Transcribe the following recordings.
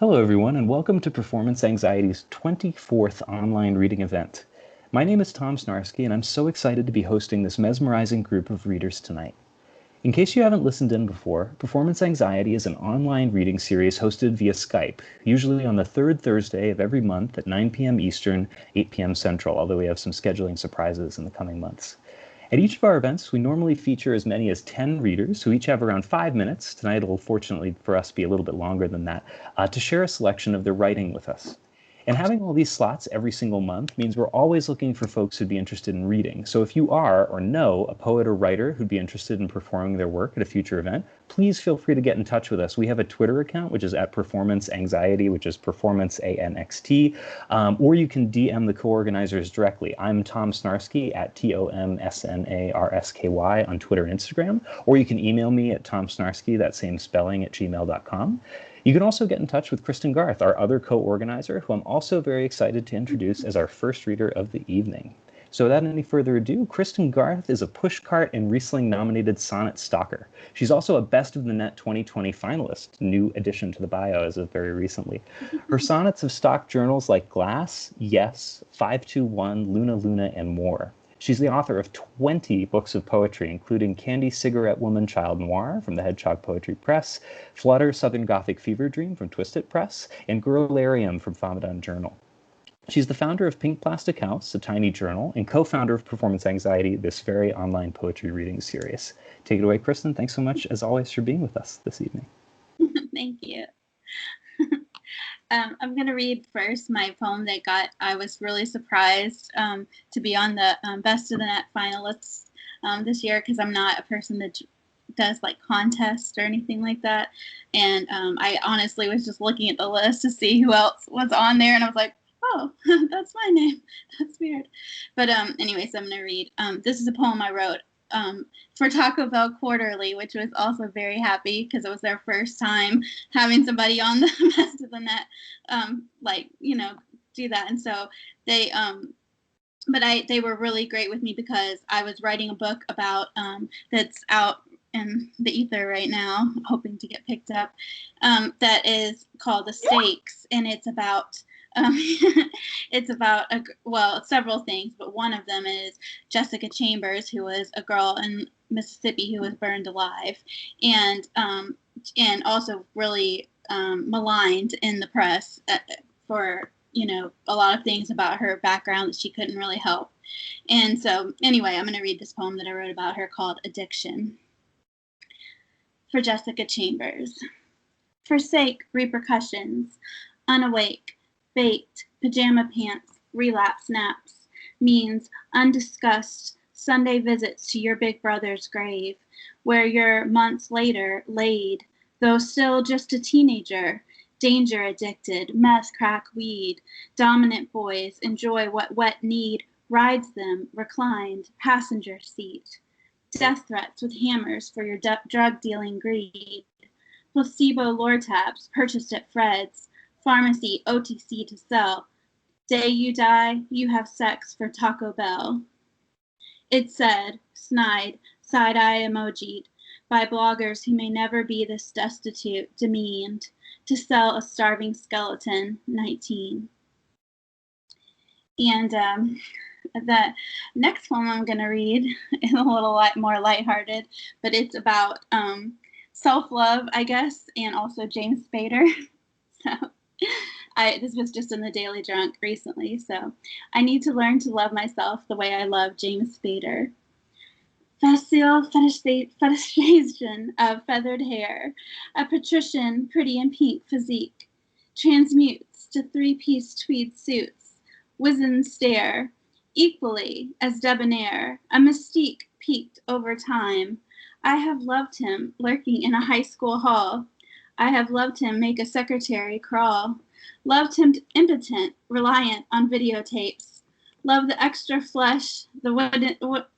Hello, everyone, and welcome to Performance Anxiety's 24th online reading event. My name is Tom Snarsky, and I'm so excited to be hosting this mesmerizing group of readers tonight. In case you haven't listened in before, Performance Anxiety is an online reading series hosted via Skype, usually on the third Thursday of every month at 9 p.m. Eastern, 8 p.m. Central, although we have some scheduling surprises in the coming months. At each of our events, we normally feature as many as 10 readers who each have around 5 minutes, tonight it'll fortunately for us be a little bit longer than that, to share a selection of their writing with us. And having all these slots every single month means we're always looking for folks who'd be interested in reading. So if you are or know a poet or writer who'd be interested in performing their work at a future event, please feel free to get in touch with us. We have a Twitter account, which is at Performance Anxiety, which is Performance ANXT, or you can DM the co-organizers directly. I'm Tom Snarsky at TOMSNARSKY on Twitter and Instagram, or you can email me at tomsnarsky, that same spelling, at gmail.com. You can also get in touch with Kristin Garth, our other co-organizer, who I'm also very excited to introduce as our first reader of the evening. So without any further ado, Kristin Garth is a Pushcart and Riesling-nominated sonnet stalker. She's also a Best of the Net 2020 finalist, new addition to the bio as of very recently. Her sonnets have stalked journals like Glass, Yes, 521, Luna Luna, and more. She's the author of 20 books of poetry, including Candy Cigarette Woman Child Noir from the Hedgehog Poetry Press, Flutter Southern Gothic Fever Dream from Twisted Press, and Girlarium from Fomadon Journal. She's the founder of Pink Plastic House, a tiny journal, and co-founder of Performance Anxiety, this very online poetry reading series. Take it away, Kristin. Thanks so much, as always, for being with us this evening. Thank you. I'm going to read first my poem that I was really surprised to be on the Best of the Net finalists this year, because I'm not a person that does like contests or anything like that. And I honestly was just looking at the list to see who else was on there, and I was like, oh, that's my name. That's weird. But anyways, I'm going to read. This is a poem I wrote for Taco Bell Quarterly, which was also very happy because it was their first time having somebody on the Best of the Net, do that. And so they were really great with me because I was writing a book about that's out in the ether right now, hoping to get picked up, that is called The Stakes, and it's about several things, but one of them is Jessica Chambers, who was a girl in Mississippi who was burned alive, and also really maligned in the press for a lot of things about her background that she couldn't really help. And so anyway, I'm going to read this poem that I wrote about her called Addiction. For Jessica Chambers. Forsake repercussions, unawake, baked, pajama pants, relapse naps, means undiscussed Sunday visits to your big brother's grave, where you're months later laid, though still just a teenager, danger addicted, meth, crack, weed, dominant boys enjoy what wet need rides them, reclined, passenger seat, death threats with hammers for your drug dealing greed, placebo Lortabs purchased at Fred's, pharmacy OTC to sell. Day you die, you have sex for Taco Bell. It said, snide, side-eye emojied, by bloggers who may never be this destitute, demeaned, to sell a starving skeleton, 19. And the next poem I'm going to read is a little more lighthearted, but it's about self-love, I guess, and also James Spader. So this was just in the Daily Drunk recently. So I need to learn to love myself the way I love James Spader. Facile fetishization of feathered hair, a patrician pretty in pink physique, transmutes to three-piece tweed suits, wizened stare, equally as debonair, a mystique peaked over time. I have loved him lurking in a high school hall. I have loved him make a secretary crawl. Loved him impotent, reliant on videotapes. Loved the extra flesh, the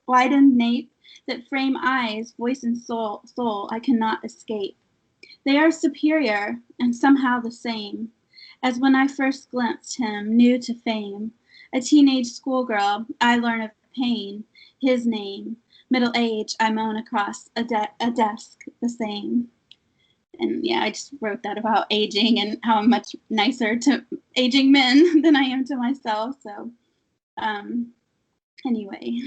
widened nape that frame eyes, voice, and soul I cannot escape. They are superior and somehow the same as when I first glimpsed him new to fame. A teenage schoolgirl, I learn of pain, his name. Middle age, I moan across a desk the same. And yeah, I just wrote that about aging and how I'm much nicer to aging men than I am to myself. So anyway,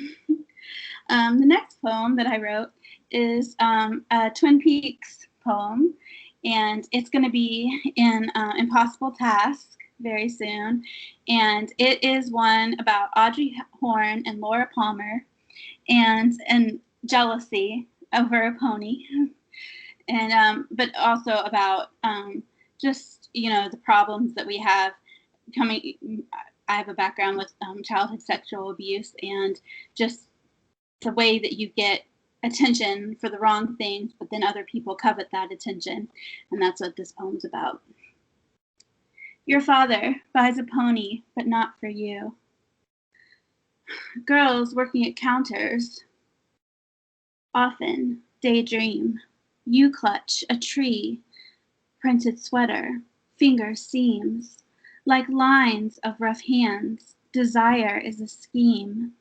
the next poem that I wrote is a Twin Peaks poem, and it's going to be in Impossible Task very soon. And it is one about Audrey Horne and Laura Palmer and jealousy over a pony. And but also about just, you know, the problems that we have coming. I have a background with childhood sexual abuse, and just the way that you get attention for the wrong things, but then other people covet that attention. And that's what this poem's about. Your father buys a pony, but not for you. Girls working at counters often daydream. You clutch a tree, printed sweater, finger seams, like lines of rough hands. Desire is a scheme.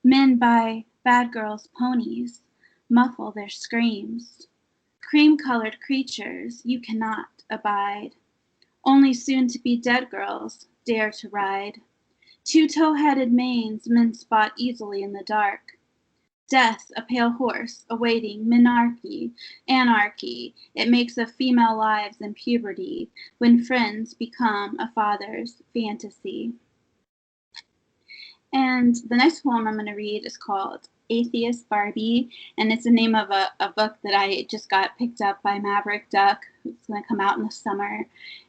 Men buy bad girls' ponies, muffle their screams. Cream-colored creatures you cannot abide. Only soon-to-be dead girls dare to ride. Two tow-headed manes men spot easily in the dark. Death, a pale horse, awaiting menarche, anarchy. It makes of female lives in puberty, when friends become a father's fantasy. And the next poem I'm going to read is called Atheist Barbie, and it's the name of a book that I just got picked up by Maverick Duck. It's going to come out in the summer,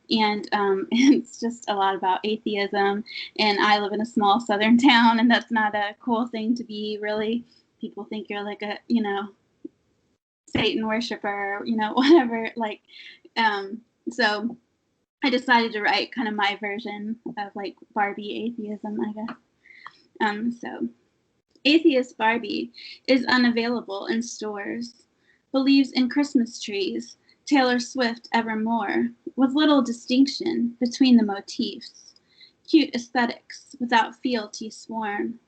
and it's just a lot about atheism. And I live in a small southern town, and that's not a cool thing to be, really. People think you're like a, you know, Satan worshiper, you know, whatever. Like, so I decided to write kind of my version of like Barbie atheism, I guess. So Atheist Barbie is unavailable in stores, believes in Christmas trees, Taylor Swift evermore, with little distinction between the motifs, cute aesthetics without fealty sworn.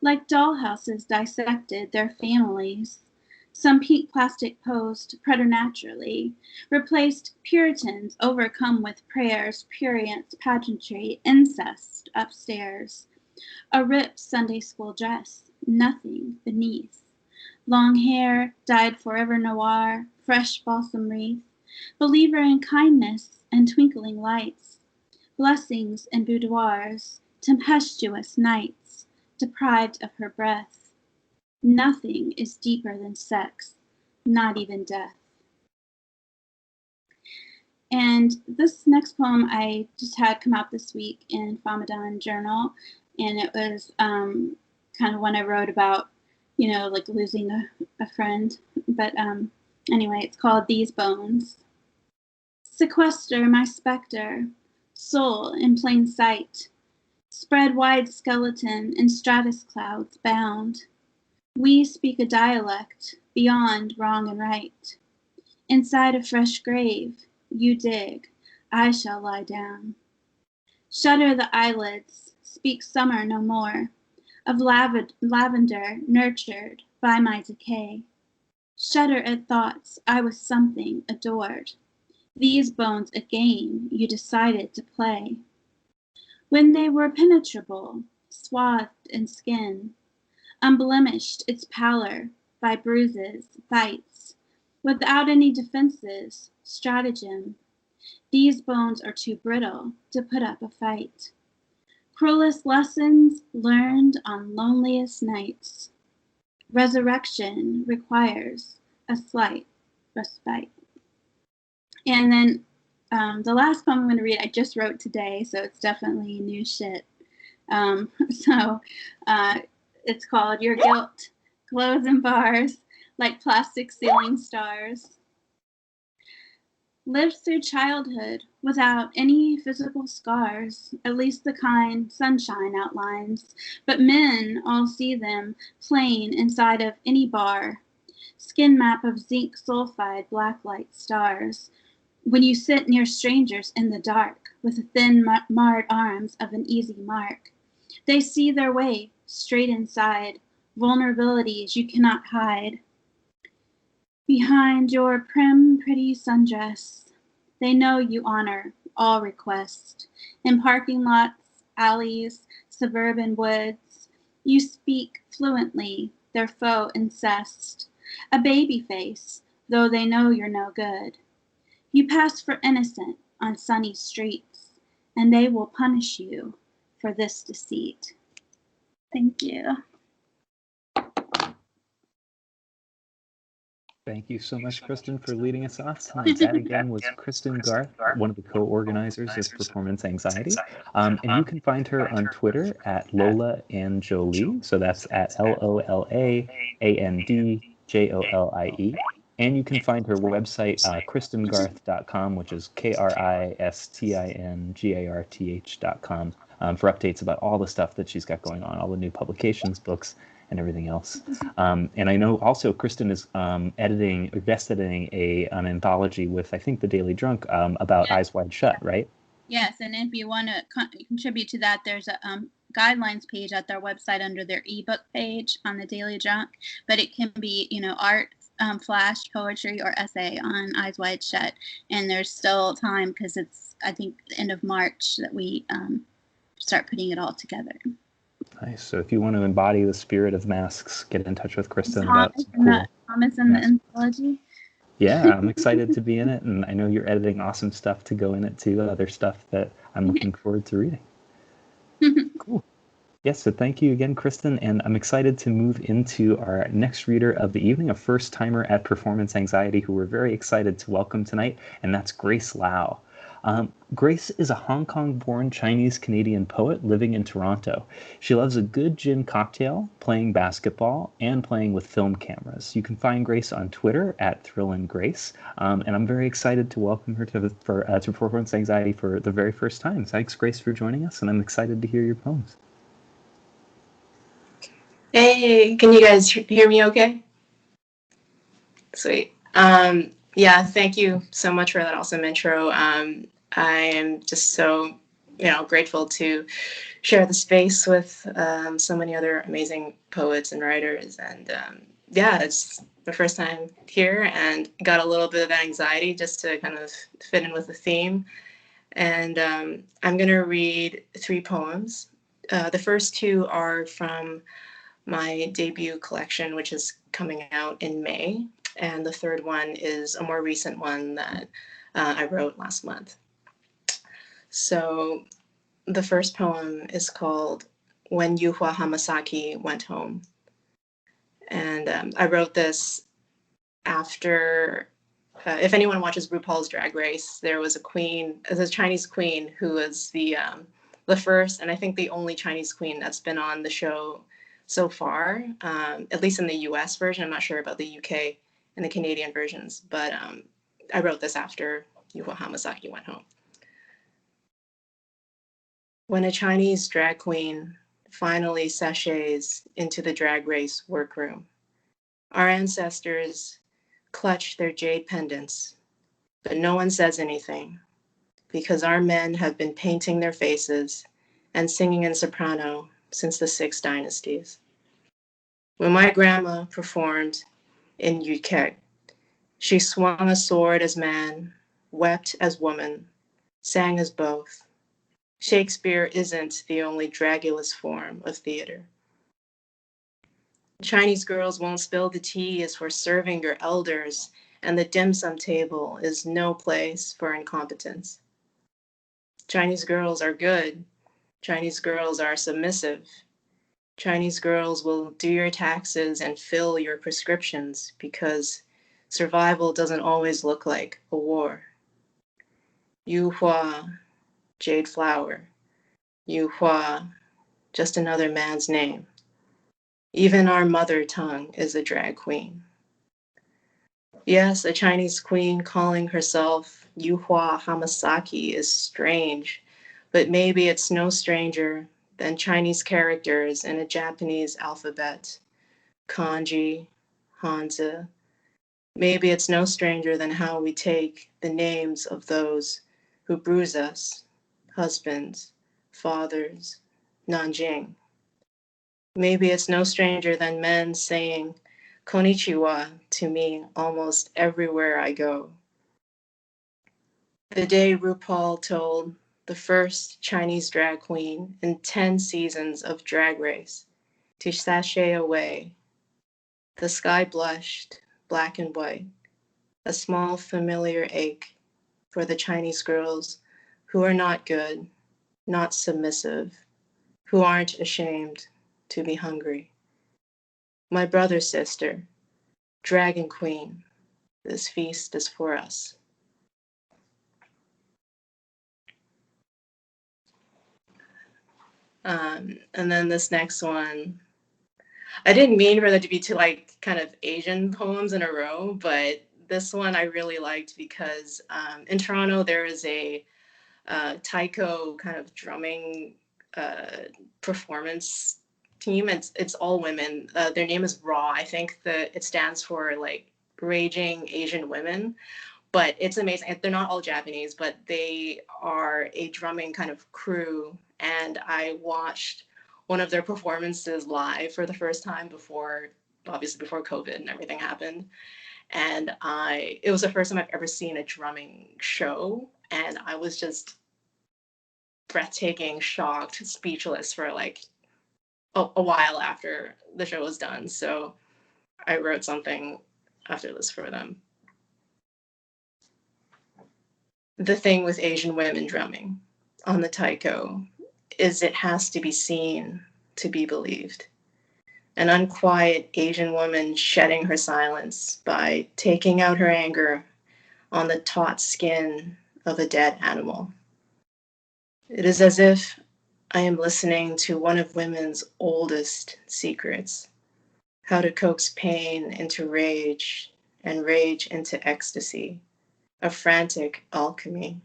Like dollhouses dissected their families, some pink plastic posed preternaturally, replaced Puritans overcome with prayers, prurience, pageantry, incest upstairs. A ripped Sunday school dress, nothing beneath. Long hair, dyed forever noir, fresh balsam wreath. Believer in kindness and twinkling lights. Blessings in boudoirs, tempestuous nights, deprived of her breath. Nothing is deeper than sex, not even death. And this next poem I just had come out this week in Famadan Journal, and it was kind of one I wrote about, you know, like losing a friend. But anyway, it's called These Bones. Sequester my specter, soul in plain sight, spread wide skeleton in stratus clouds bound. We speak a dialect beyond wrong and right. Inside a fresh grave, you dig, I shall lie down. Shudder the eyelids, speak summer no more, of lavender nurtured by my decay. Shudder at thoughts I was something adored. These bones a game you decided to play. When they were penetrable, swathed in skin, unblemished its pallor by bruises, bites, without any defenses, stratagem. These bones are too brittle to put up a fight. Cruelest lessons learned on loneliest nights. Resurrection requires a slight respite. And then the last poem I'm going to read, I just wrote today, so it's definitely new shit. It's called Your Guilt Glows in Bars Like Plastic Ceiling Stars. Lived through childhood without any physical scars, at least the kind sunshine outlines, but men all see them plain inside of any bar. Skin map of zinc sulfide blacklight stars. When you sit near strangers in the dark with the thin marred arms of an easy mark, they see their way straight inside, vulnerabilities you cannot hide. Behind your prim, pretty sundress, they know you honor all requests. In parking lots, alleys, suburban woods, you speak fluently their faux incest. A baby face, though they know you're no good. You pass for innocent on sunny streets, and they will punish you for this deceit. Thank you. Thank you so much, Kristin, for leading us off tonight. That again was Kristin Garth, one of the co-organizers of Performance Anxiety. And you can find her on Twitter at Lola and Jolie. So that's at LOLAANDJOLIE. And you can find her website, kristingarth.com, which is KRISTINGARTH.com, for updates about all the stuff that she's got going on, all the new publications, books, and everything else. And I know also Kristin is guest editing an anthology with, I think, the Daily Drunk about Eyes Wide Shut, right? Yes, and if you want to contribute to that, there's a guidelines page at their website under their ebook page on the Daily Drunk. But it can be, art, flash, poetry, or essay on Eyes Wide Shut. And there's still time because it's, I think, the end of March that we start putting it all together. Nice. So if you want to embody the spirit of masks, get in touch with Kristin about some cool Thomas in the anthology. Yeah, I'm excited to be in it, and I know you're editing awesome stuff to go in it too, other stuff that I'm looking forward to reading. Cool. Yes, so thank you again, Kristin, and I'm excited to move into our next reader of the evening, a first-timer at Performance Anxiety who we're very excited to welcome tonight, and that's Grace Lau. Grace is a Hong Kong-born Chinese-Canadian poet living in Toronto. She loves a good gin cocktail, playing basketball, and playing with film cameras. You can find Grace on Twitter at ThrillandGrace, and I'm very excited to welcome her to Performance Anxiety for the very first time. Thanks, Grace, for joining us, and I'm excited to hear your poems. Hey, can you guys hear me okay? Sweet. Yeah, thank you so much for that awesome intro. I am just so, grateful to share the space with so many other amazing poets and writers. And yeah, it's the first time here and got a little bit of anxiety just to kind of fit in with the theme. And I'm going to read 3 poems. The first 2 are from my debut collection, which is coming out in May. And the third one is a more recent one that I wrote last month. So the first poem is called When Yuhua Hamasaki Went Home. And I wrote this after, if anyone watches RuPaul's Drag Race, there was a Chinese queen who was the first, and I think the only Chinese queen that's been on the show so far, at least in the US version. I'm not sure about the UK and the Canadian versions, but I wrote this after Yuhua Hamasaki went home. When a Chinese drag queen finally sachets into the drag race workroom, our ancestors clutch their jade pendants, but no one says anything because our men have been painting their faces and singing in soprano since the 6 dynasties. When my grandma performed in UK, she swung a sword as man, wept as woman, sang as both. Shakespeare isn't the only dragulous form of theater. Chinese girls won't spill the tea as for serving your elders, and the dim sum table is no place for incompetence. Chinese girls are good. Chinese girls are submissive. Chinese girls will do your taxes and fill your prescriptions because survival doesn't always look like a war. Yu Hua, jade flower. Yu Hua, just another man's name. Even our mother tongue is a drag queen. Yes, a Chinese queen calling herself Yu Hua Hamasaki is strange, but maybe it's no stranger than Chinese characters in a Japanese alphabet, kanji, hanzi. Maybe it's no stranger than how we take the names of those who bruise us, husbands, fathers, Nanjing. Maybe it's no stranger than men saying Konnichiwa to me almost everywhere I go. The day RuPaul told the first Chinese drag queen in 10 seasons of Drag Race to sashay away, the sky blushed black and white, a small familiar ache for the Chinese girls who are not good, not submissive, who aren't ashamed to be hungry. My brother, sister, Dragon Queen, this feast is for us. And then this next one, I didn't mean for that to be two like kind of Asian poems in a row, but this one I really liked because in Toronto there is a taiko kind of drumming performance team. It's all women. Their name is Raw. I think that it stands for like Raging Asian Women, but it's amazing. They're not all Japanese, but they are a drumming kind of crew. And I watched one of their performances live for the first time obviously before COVID and everything happened. And it was the first time I've ever seen a drumming show. And I was just breathtaking, shocked, speechless for like a while after the show was done. So I wrote something after this for them. The thing with Asian women drumming on the taiko is it has to be seen to be believed. An unquiet Asian woman shedding her silence by taking out her anger on the taut skin of a dead animal. It is as if I am listening to one of women's oldest secrets, how to coax pain into rage and rage into ecstasy, a frantic alchemy.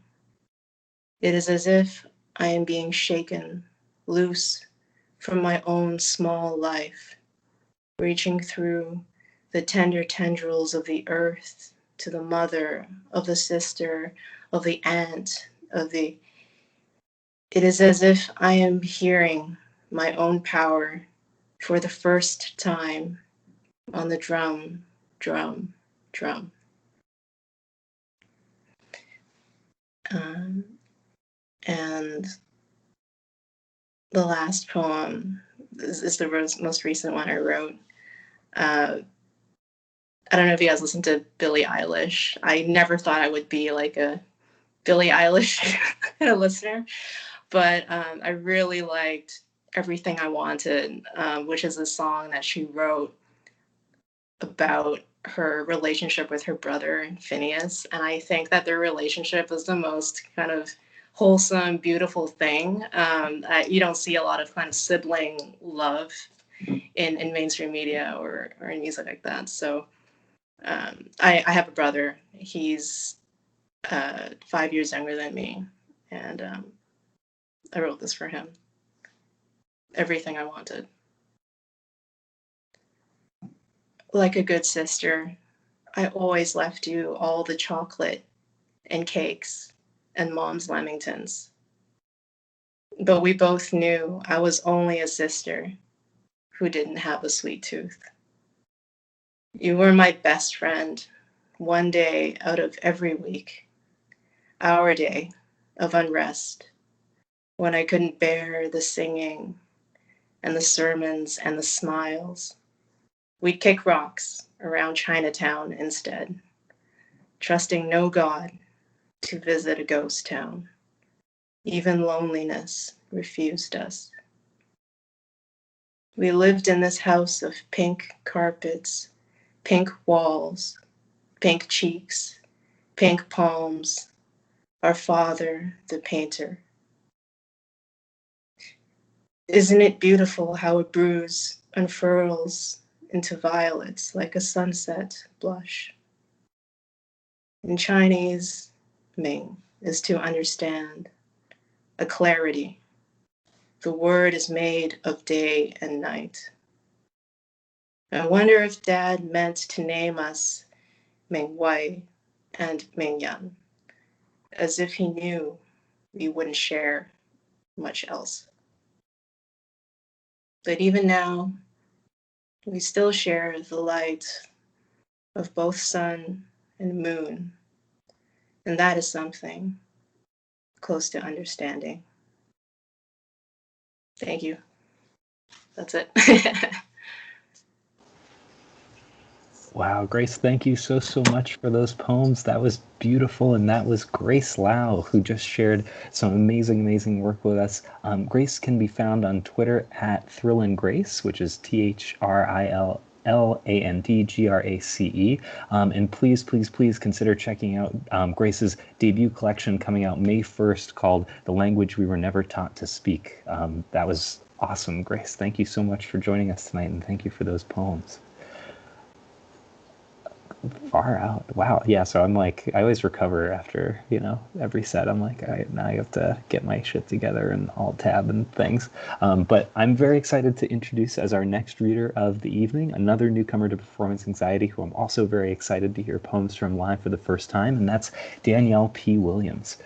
It is as if I am being shaken loose from my own small life, reaching through the tender tendrils of the earth to the mother, of the sister, of the aunt, it is as if I am hearing my own power for the first time on the drum, drum, drum. And the last poem is the most recent one I wrote. I don't know if you guys listen to Billie Eilish. I never thought I would be like a Billie Eilish kind of listener, but I really liked Everything I Wanted, which is a song that she wrote about her relationship with her brother Phineas. And I think that their relationship is the most kind of wholesome, beautiful thing. You don't see a lot of kind of sibling love in mainstream media or in music like that. So I have a brother. He's 5 years younger than me. And I wrote this for him. Everything I Wanted. Like a good sister, I always left you all the chocolate and cakes and mom's lamingtons. But we both knew I was only a sister who didn't have a sweet tooth. You were my best friend one day out of every week, our day of unrest, when I couldn't bear the singing and the sermons and the smiles. We'd kick rocks around Chinatown instead, trusting no God to visit a ghost town. Even loneliness refused us. We lived in this house of pink carpets, pink walls, pink cheeks, pink palms, our father, the painter. Isn't it beautiful how a bruise unfurls into violets like a sunset blush? In Chinese, Ming is to understand, a clarity. The word is made of day and night. I wonder if Dad meant to name us Ming Wei and Ming Yan, as if he knew we wouldn't share much else. But even now, We still share the light of both sun and moon, and that is something close to understanding. Thank you. That's it. Wow, Grace, thank you so much for those poems. That was beautiful, and that was Grace Lau, who just shared some amazing work with us. Grace can be found on Twitter at ThrillandGrace, which is ThriLlandGrace. And please consider checking out Grace's debut collection coming out May 1st called The Language We Were Never Taught to Speak. That was awesome, Grace. Thank you so much for joining us tonight, and thank you for those poems. Far out. Wow. Yeah. So I'm like, I always recover after, every set. I'm like, all right, now I have to get my shit together and alt tab and things. But I'm very excited to introduce as our next reader of the evening, another newcomer to performance anxiety, who I'm also very excited to hear poems from live for the first time, and that's Danielle P. Williams.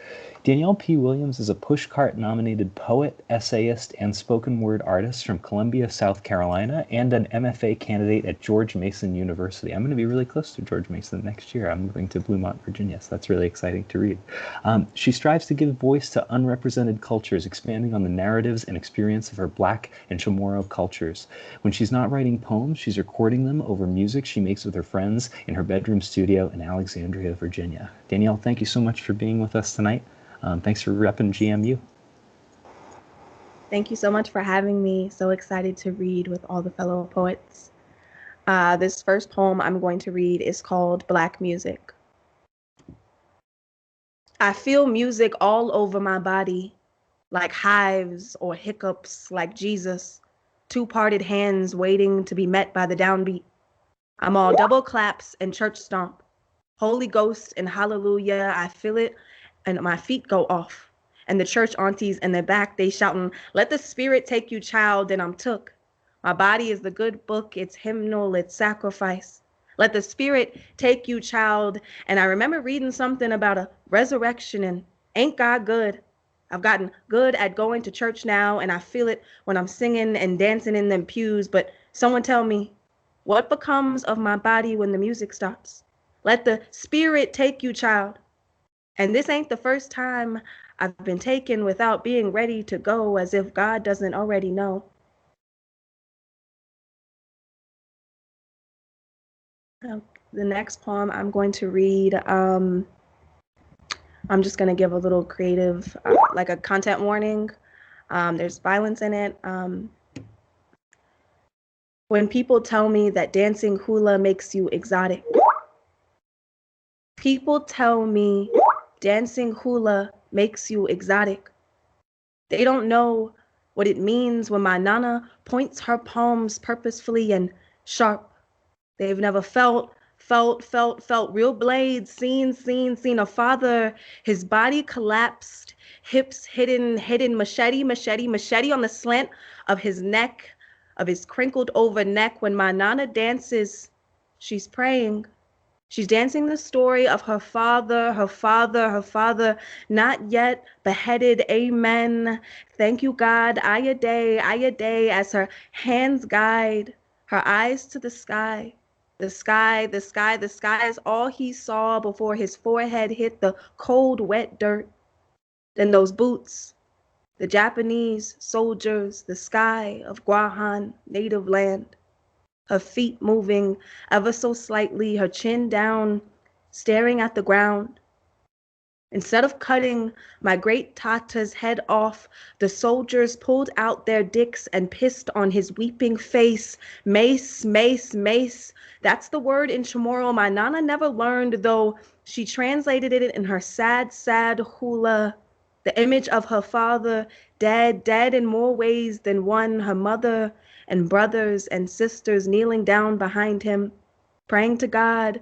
Danielle P. Williams is a Pushcart-nominated poet, essayist, and spoken word artist from Columbia, South Carolina, and an MFA candidate at George Mason University. I'm going to be really close to George Mason next year. I'm moving to Bluemont, Virginia, so that's really exciting to read. She strives to give voice to unrepresented cultures, expanding on the narratives and experience of her Black and Chamorro cultures. When she's not writing poems, she's recording them over music she makes with her friends in her bedroom studio in Alexandria, Virginia. Danielle, thank you so much for being with us tonight. Thanks for repping GMU. Thank you so much for having me. So excited to read with all the fellow poets. This first poem I'm going to read is called Black Music. I feel music all over my body, like hives or hiccups, like Jesus, two parted hands waiting to be met by the downbeat. I'm all double claps and church stomp. Holy Ghost and hallelujah, I feel it, and my feet go off. And the church aunties in the back, they shouting, let the spirit take you, child, and I'm took. My body is the good book, it's hymnal, it's sacrifice. Let the spirit take you, child. And I remember reading something about a resurrection, and ain't God good? I've gotten good at going to church now, and I feel it when I'm singing and dancing in them pews. But someone tell me, what becomes of my body when the music stops? Let the spirit take you, child. And this ain't the first time I've been taken without being ready to go, as if God doesn't already know. The next poem I'm going to read, I'm just going to give a little creative, like a content warning. There's violence in it. When people tell me that dancing hula makes you exotic, people tell me dancing hula makes you exotic. They don't know what it means when my nana points her palms purposefully and sharp. They've never felt real blades, seen a father, his body collapsed, hips hidden, machete on the slant of his neck, of his crinkled over neck. When my nana dances, she's praying. She's dancing the story of her father, not yet beheaded. Amen. Thank you, God. Ayaday, as her hands guide her eyes to the sky. The sky is all he saw before his forehead hit the cold, wet dirt. Then those boots, the Japanese soldiers, the sky of Guahan, native land. Her feet moving ever so slightly, her chin down, staring at the ground. Instead of cutting my great Tata's head off, the soldiers pulled out their dicks and pissed on his weeping face. Mace. That's the word in Chamorro my nana never learned, though she translated it in her sad hula. The image of her father, dead in more ways than one, her mother and brothers and sisters kneeling down behind him, praying to God,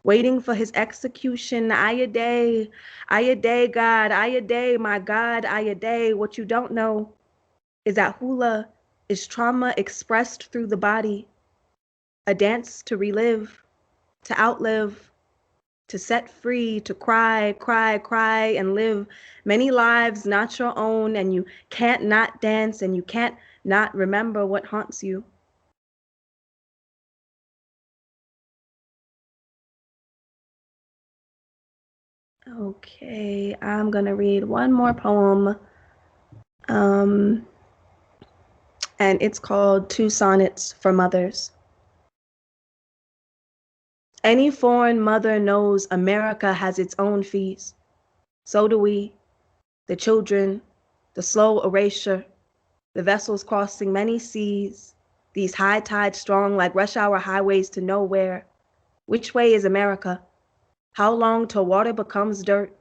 waiting for his execution. Ayaday, God, ayaday, my God, ayaday. What you don't know is that hula is trauma expressed through the body, a dance to relive, to outlive, to set free, to cry, and live many lives not your own, and you can't not dance, and you can't not remember what haunts you. Okay, I'm gonna read one more poem. And it's called Two Sonnets for Mothers. Any foreign mother knows America has its own fees. So do we, the children, the slow erasure, the vessels crossing many seas, these high tides strong like rush hour highways to nowhere. Which way is America? How long till water becomes dirt?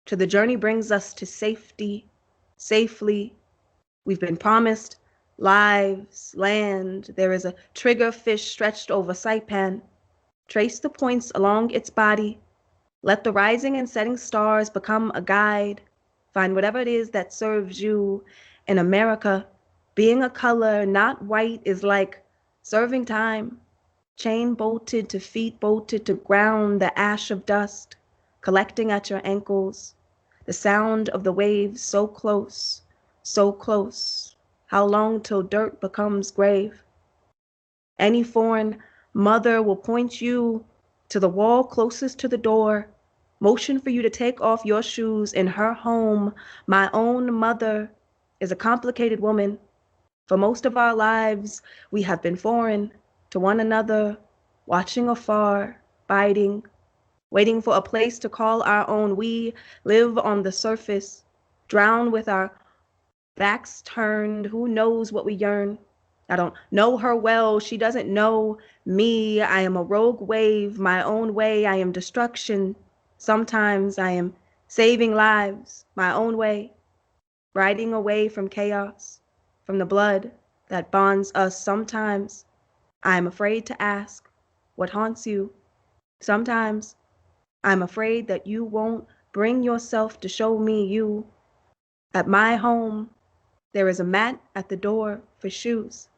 Till the journey brings us to safety, safely. We've been promised lives, land. There is a trigger fish stretched over Saipan. Trace the points along its body. Let the rising and setting stars become a guide. Find whatever it is that serves you. In America, being a color, not white, is like serving time. Chain bolted to feet bolted to ground, the ash of dust collecting at your ankles. The sound of the waves so close, so close. How long till dirt becomes grave? Any foreign mother will point you to the wall closest to the door, motion for you to take off your shoes in her home. My own mother is a complicated woman. For most of our lives, we have been foreign to one another, watching afar, biding, waiting for a place to call our own. We live on the surface, drown with our backs turned. Who knows what we yearn? I don't know her well. She doesn't know me. I am a rogue wave, my own way. I am destruction. Sometimes I am saving lives, my own way, riding away from chaos, from the blood that bonds us. Sometimes I am afraid to ask what haunts you. Sometimes I'm afraid that you won't bring yourself to show me you. At my home, there is a mat at the door for shoes.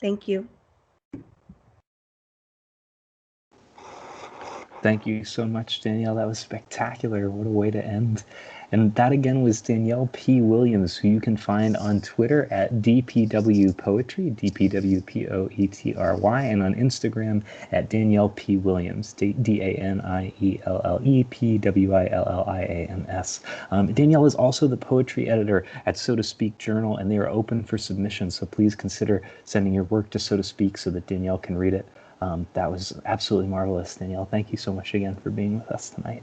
Thank you. Thank you so much, Danielle. That was spectacular. What a way to end. And that again was Danielle P. Williams, who you can find on Twitter at DPW Poetry, DPWPoetry, and on Instagram at Danielle P. Williams, DaniellePWilliams. Danielle is also the poetry editor at So to Speak Journal, and they are open for submission. So please consider sending your work to So to Speak so that Danielle can read it. That was absolutely marvelous, Danielle. Thank you so much again for being with us tonight.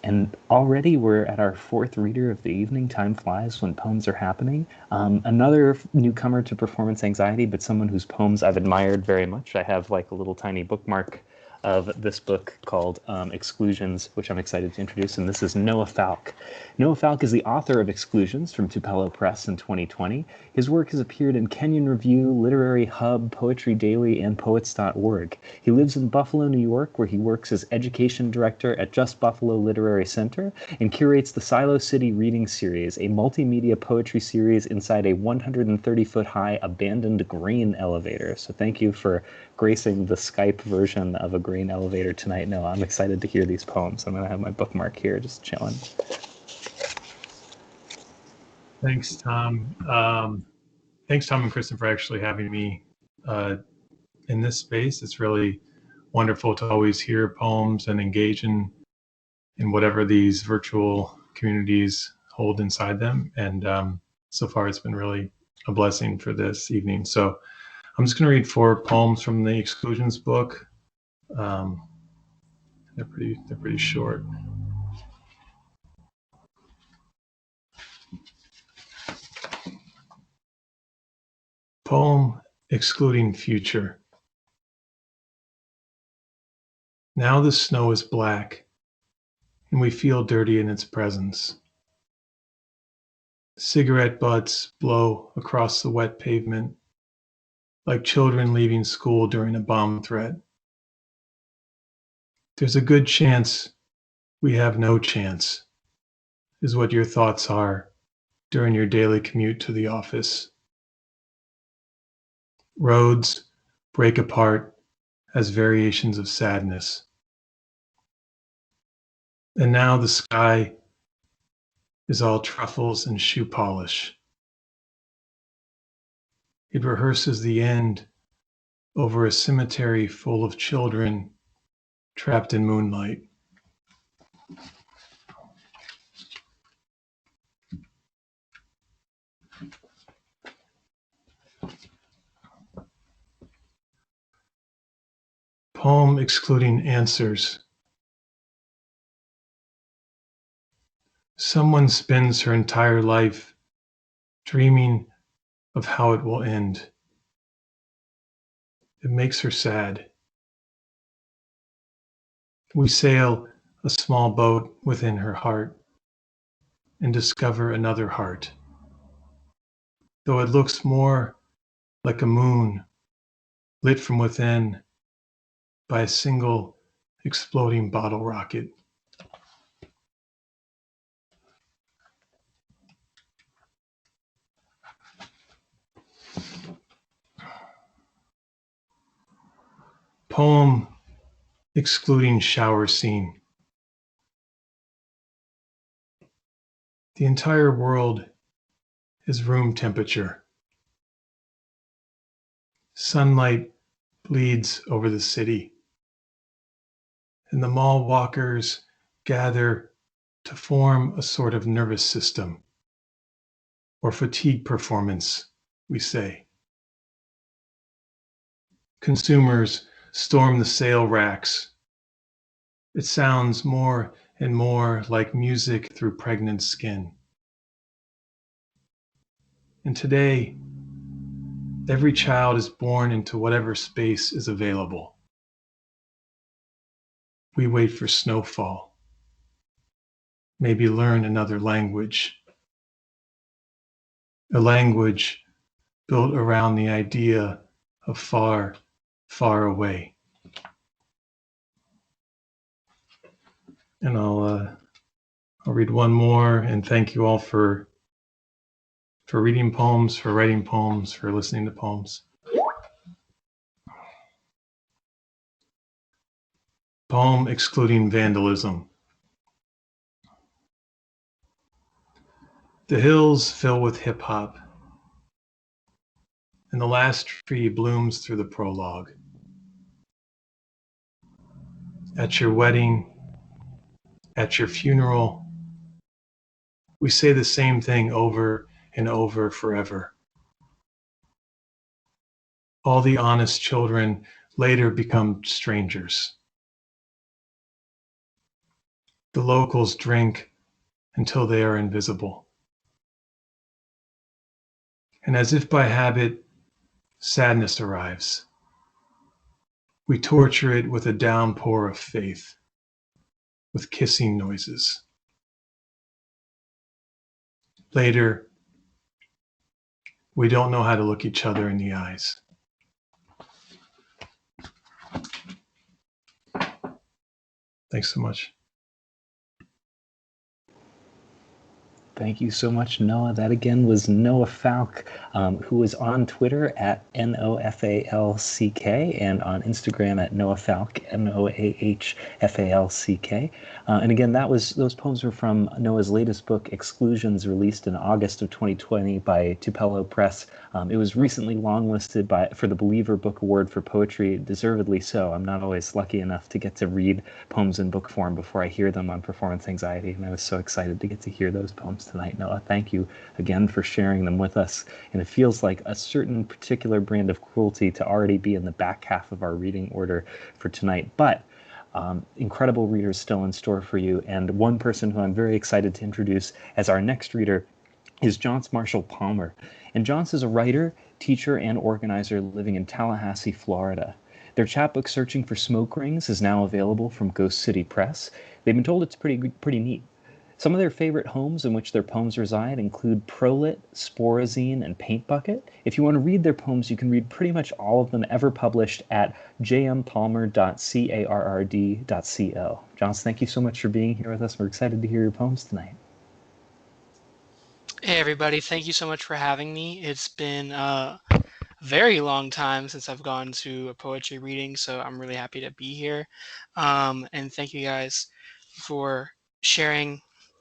And already we're at our fourth reader of the evening. Time flies when poems are happening. Another newcomer to performance anxiety, but someone whose poems I've admired very much. I have like a little tiny bookmark of this book called Exclusions, which I'm excited to introduce, and this is Noah Falck. Noah Falck is the author of Exclusions from Tupelo Press in 2020. His work has appeared in Kenyon Review, Literary Hub, Poetry Daily, and Poets.org. He lives in Buffalo, New York, where he works as education director at Just Buffalo Literary Center and curates the Silo City Reading Series, a multimedia poetry series inside a 130-foot-high abandoned grain elevator. So thank you for gracing the Skype version of a grain elevator tonight. No, I'm excited to hear these poems. I'm going to have my bookmark here just chilling. Thanks, Tom. Thanks, Tom and Kristin, for actually having me in this space. It's really wonderful to always hear poems and engage in whatever these virtual communities hold inside them. And so far, it's been really a blessing for this evening. So I'm just going to read 4 poems from the Exclusions book. They're pretty short. Poem Excluding Future. Now the snow is black, and we feel dirty in its presence. Cigarette butts blow across the wet pavement, like children leaving school during a bomb threat. There's a good chance we have no chance, is what your thoughts are during your daily commute to the office. Roads break apart as variations of sadness. And now the sky is all truffles and shoe polish. It rehearses the end over a cemetery full of children trapped in moonlight. Poem excluding answers. Someone spends her entire life dreaming of how it will end. It makes her sad. We sail a small boat within her heart and discover another heart, though it looks more like a moon lit from within by a single exploding bottle rocket. Poem excluding shower scene. The entire world is room temperature. Sunlight bleeds over the city, and the mall walkers gather to form a sort of nervous system, or fatigue performance, we say. Consumers storm the sale racks. It sounds more and more like music through pregnant skin. And today, every child is born into whatever space is available. We wait for snowfall, maybe learn another language, a language built around the idea of far, far away. And I'll read one more, and thank you all for reading poems, for writing poems, for listening to poems. Poem excluding vandalism. The hills fill with hip hop, and the last tree blooms through the prologue. At your wedding, at your funeral, we say the same thing over and over forever. All the honest children later become strangers. The locals drink until they are invisible. And as if by habit, sadness arrives. We torture it with a downpour of faith, with kissing noises. Later, we don't know how to look each other in the eyes. Thanks so much. Thank you so much, Noah. That again was Noah Falck, who is on Twitter at NOFALCK and on Instagram at Noah Falck, NOAHFALCK. And again, those poems were from Noah's latest book, Exclusions, released in August of 2020 by Tupelo Press. It was recently longlisted for the Believer Book Award for Poetry, deservedly so. I'm not always lucky enough to get to read poems in book form before I hear them on Performance Anxiety, and I was so excited to get to hear those poems tonight. Noah, thank you again for sharing them with us. And it feels like a certain particular brand of cruelty to already be in the back half of our reading order for tonight. But incredible readers still in store for you. And one person who I'm very excited to introduce as our next reader is Jonce Marshall Palmer. And Jonce is a writer, teacher, and organizer living in Tallahassee, Florida. Their chapbook, Searching for Smoke Rings, is now available from Ghost City Press. They've been told it's pretty neat. Some of their favorite homes in which their poems reside include Prolit, Sporazine, and Paint Bucket. If you want to read their poems, you can read pretty much all of them ever published at jmpalmer.carrd.co. Jonce, thank you so much for being here with us. We're excited to hear your poems tonight. Hey everybody, thank you so much for having me. It's been a very long time since I've gone to a poetry reading, so I'm really happy to be here. And thank you guys for sharing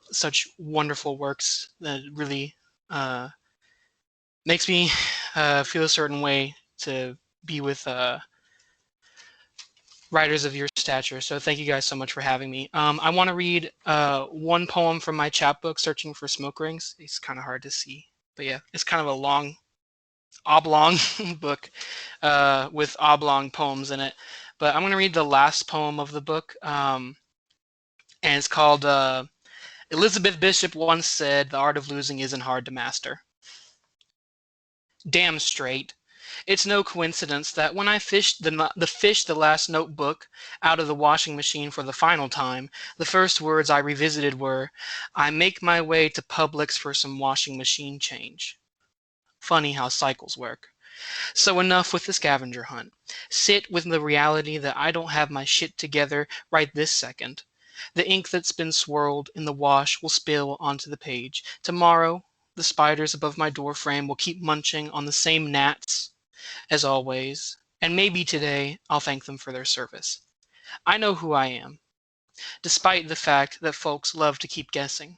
such wonderful works that really makes me feel a certain way to be with writers of your stature. So thank you guys so much for having me. I want to read one poem from my chapbook, Searching for Smoke Rings. It's kind of hard to see, but yeah, it's kind of a long, oblong book with oblong poems in it. But I'm going to read the last poem of the book, and it's called Elizabeth Bishop once said, "The art of losing isn't hard to master." Damn straight. It's no coincidence that when I fished the last notebook out of the washing machine for the final time, the first words I revisited were, "I make my way to Publix for some washing machine change." Funny how cycles work. So enough with the scavenger hunt. Sit with the reality that I don't have my shit together right this second. The ink that's been swirled in the wash will spill onto the page. Tomorrow, the spiders above my door frame will keep munching on the same gnats as always, and maybe today I'll thank them for their service. I know who I am, despite the fact that folks love to keep guessing.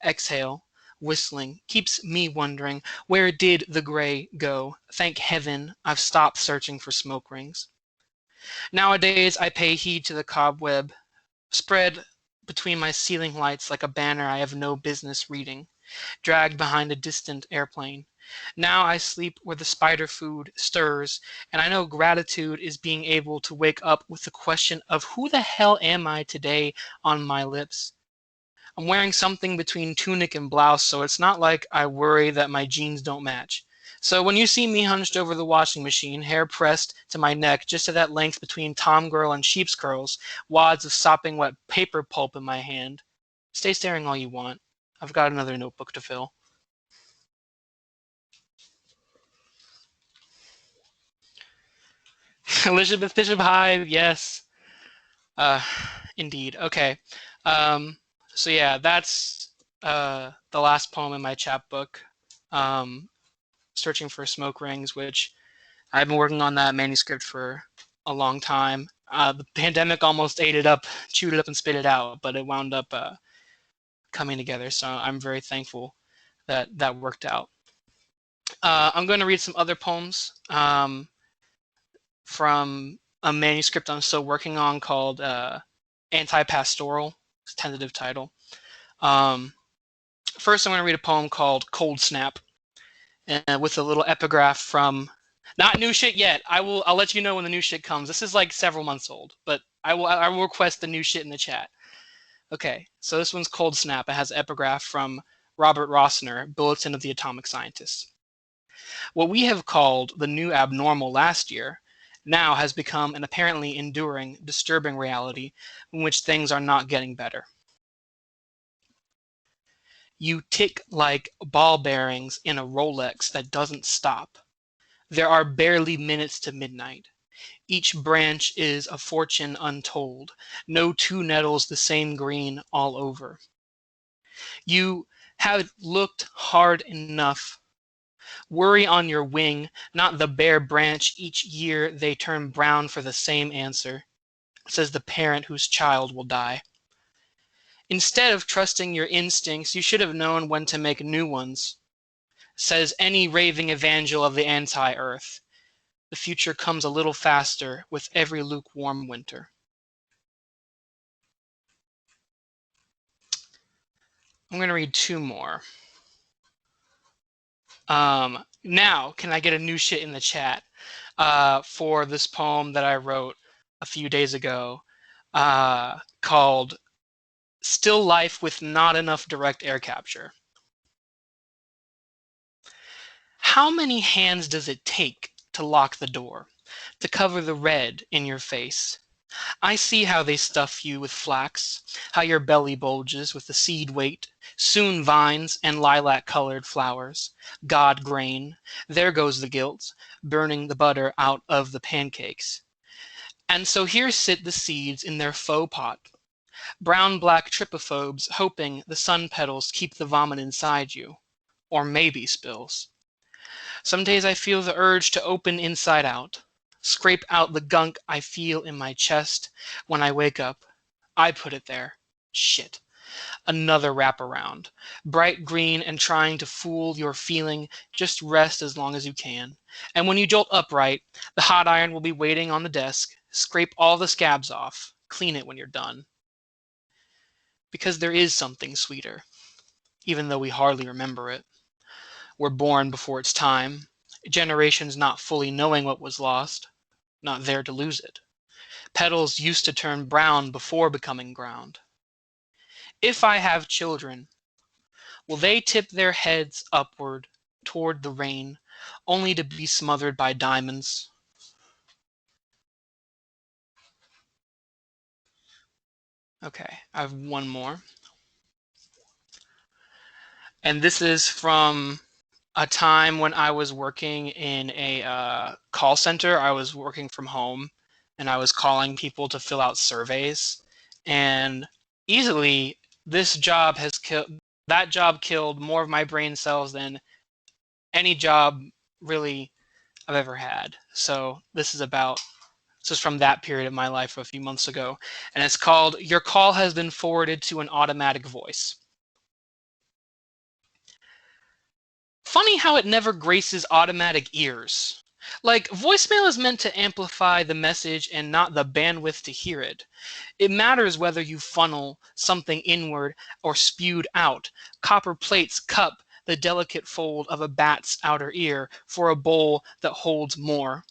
Exhale, whistling, keeps me wondering, where did the gray go? Thank heaven I've stopped searching for smoke rings. Nowadays I pay heed to the cobweb spread between my ceiling lights like a banner I have no business reading, dragged behind a distant airplane. Now I sleep where the spider food stirs, and I know gratitude is being able to wake up with the question of who the hell am I today on my lips. I'm wearing something between tunic and blouse, so it's not like I worry that my jeans don't match. So when you see me hunched over the washing machine, hair pressed to my neck just at that length between tom girl and sheep's curls, wads of sopping wet paper pulp in my hand, stay staring all you want. I've got another notebook to fill. Elizabeth Bishop Hive, yes. Indeed. Okay. So yeah, that's the last poem in my chapbook, Searching for Smoke Rings, which I've been working on that manuscript for a long time. The pandemic almost ate it up, chewed it up and spit it out, but it wound up coming together. So I'm very thankful that that worked out. I'm going to read some other poems from a manuscript I'm still working on called Anti-Pastoral, it's tentative title. First, I'm going to read a poem called Cold Snap, with a little epigraph from, not new shit yet. I'll let you know when the new shit comes. This is like several months old, but I will request the new shit in the chat. Okay, so this one's Cold Snap. It has an epigraph from Robert Rossner, Bulletin of the Atomic Scientists. What we have called the new abnormal last year now has become an apparently enduring, disturbing reality in which things are not getting better. You tick like ball bearings in a Rolex that doesn't stop. There are barely minutes to midnight. Each branch is a fortune untold. No two nettles the same green all over. You have looked hard enough. Worry on your wing, not the bare branch. Each year they turn brown for the same answer, says the parent whose child will die. Instead of trusting your instincts, you should have known when to make new ones, says any raving evangel of the anti-earth. The future comes a little faster with every lukewarm winter. I'm going to read two more. Now, can I get a new shit in the chat for this poem that I wrote a few days ago called Still Life with Not Enough Direct Air Capture. How many hands does it take to lock the door, to cover the red in your face? I see how they stuff you with flax, how your belly bulges with the seed weight, soon vines and lilac-colored flowers. God grain, there goes the guilt, burning the butter out of the pancakes. And so here sit the seeds in their faux pot, brown-black trypophobes hoping the sun petals keep the vomit inside you, or maybe spills. Some days I feel the urge to open inside out, scrape out the gunk I feel in my chest when I wake up. I put it there. Shit. Another wraparound. Bright green and trying to fool your feeling, just rest as long as you can. And when you jolt upright, the hot iron will be waiting on the desk, scrape all the scabs off, clean it when you're done. Because there is something sweeter, even though we hardly remember it. We're born before its time, generations not fully knowing what was lost, not there to lose it. Petals used to turn brown before becoming ground. If I have children, will they tip their heads upward toward the rain, only to be smothered by diamonds? Okay, I have one more. And this is from a time when I was working in a call center. I was working from home, and I was calling people to fill out surveys. And easily, that job killed more of my brain cells than any job really I've ever had. So this is from that period of my life a few months ago, and it's called "Your Call Has Been Forwarded to an Automatic Voice." Funny how it never graces automatic ears. Like, voicemail is meant to amplify the message and not the bandwidth to hear it. It matters whether you funnel something inward or spewed out. Copper plates cup the delicate fold of a bat's outer ear for a bowl that holds more.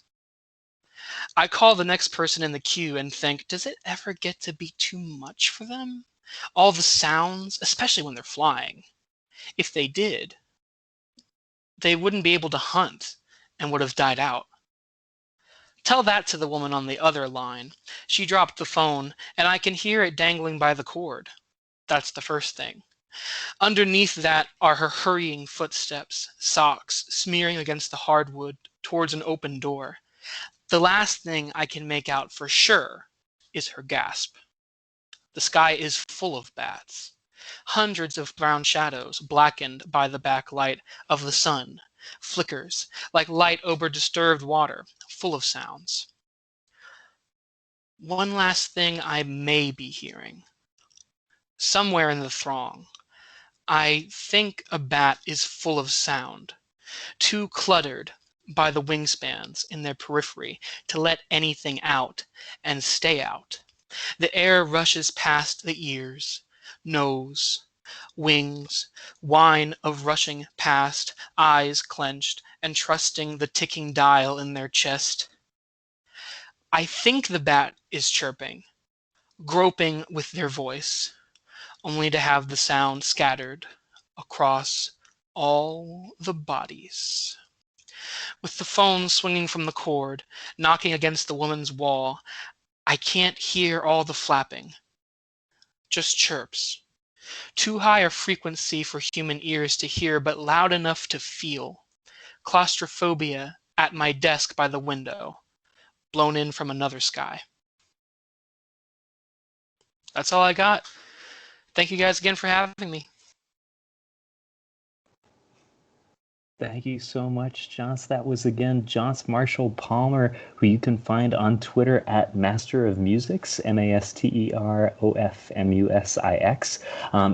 I call the next person in the queue and think, does it ever get to be too much for them? All the sounds, especially when they're flying. If they did, they wouldn't be able to hunt and would have died out. Tell that to the woman on the other line. She dropped the phone, and I can hear it dangling by the cord. That's the first thing. Underneath that are her hurrying footsteps, socks smearing against the hardwood towards an open door. The last thing I can make out for sure is her gasp. The sky is full of bats. Hundreds of brown shadows, blackened by the backlight of the sun, flickers like light over disturbed water, full of sounds. One last thing I may be hearing. Somewhere in the throng, I think a bat is full of sound, too cluttered by the wingspans in their periphery to let anything out and stay out. The air rushes past the ears, nose, wings, whine of rushing past, eyes clenched and trusting the ticking dial in their chest. I think the bat is chirping, groping with their voice, only to have the sound scattered across all the bodies. With the phone swinging from the cord, knocking against the woman's wall, I can't hear all the flapping, just chirps. Too high a frequency for human ears to hear, but loud enough to feel. Claustrophobia at my desk by the window, blown in from another sky. That's all I got. Thank you guys again for having me. Thank you so much, Jonce. That was, again, Jonce Marshall Palmer, who you can find on Twitter at Master of Musics, MasterofMusix.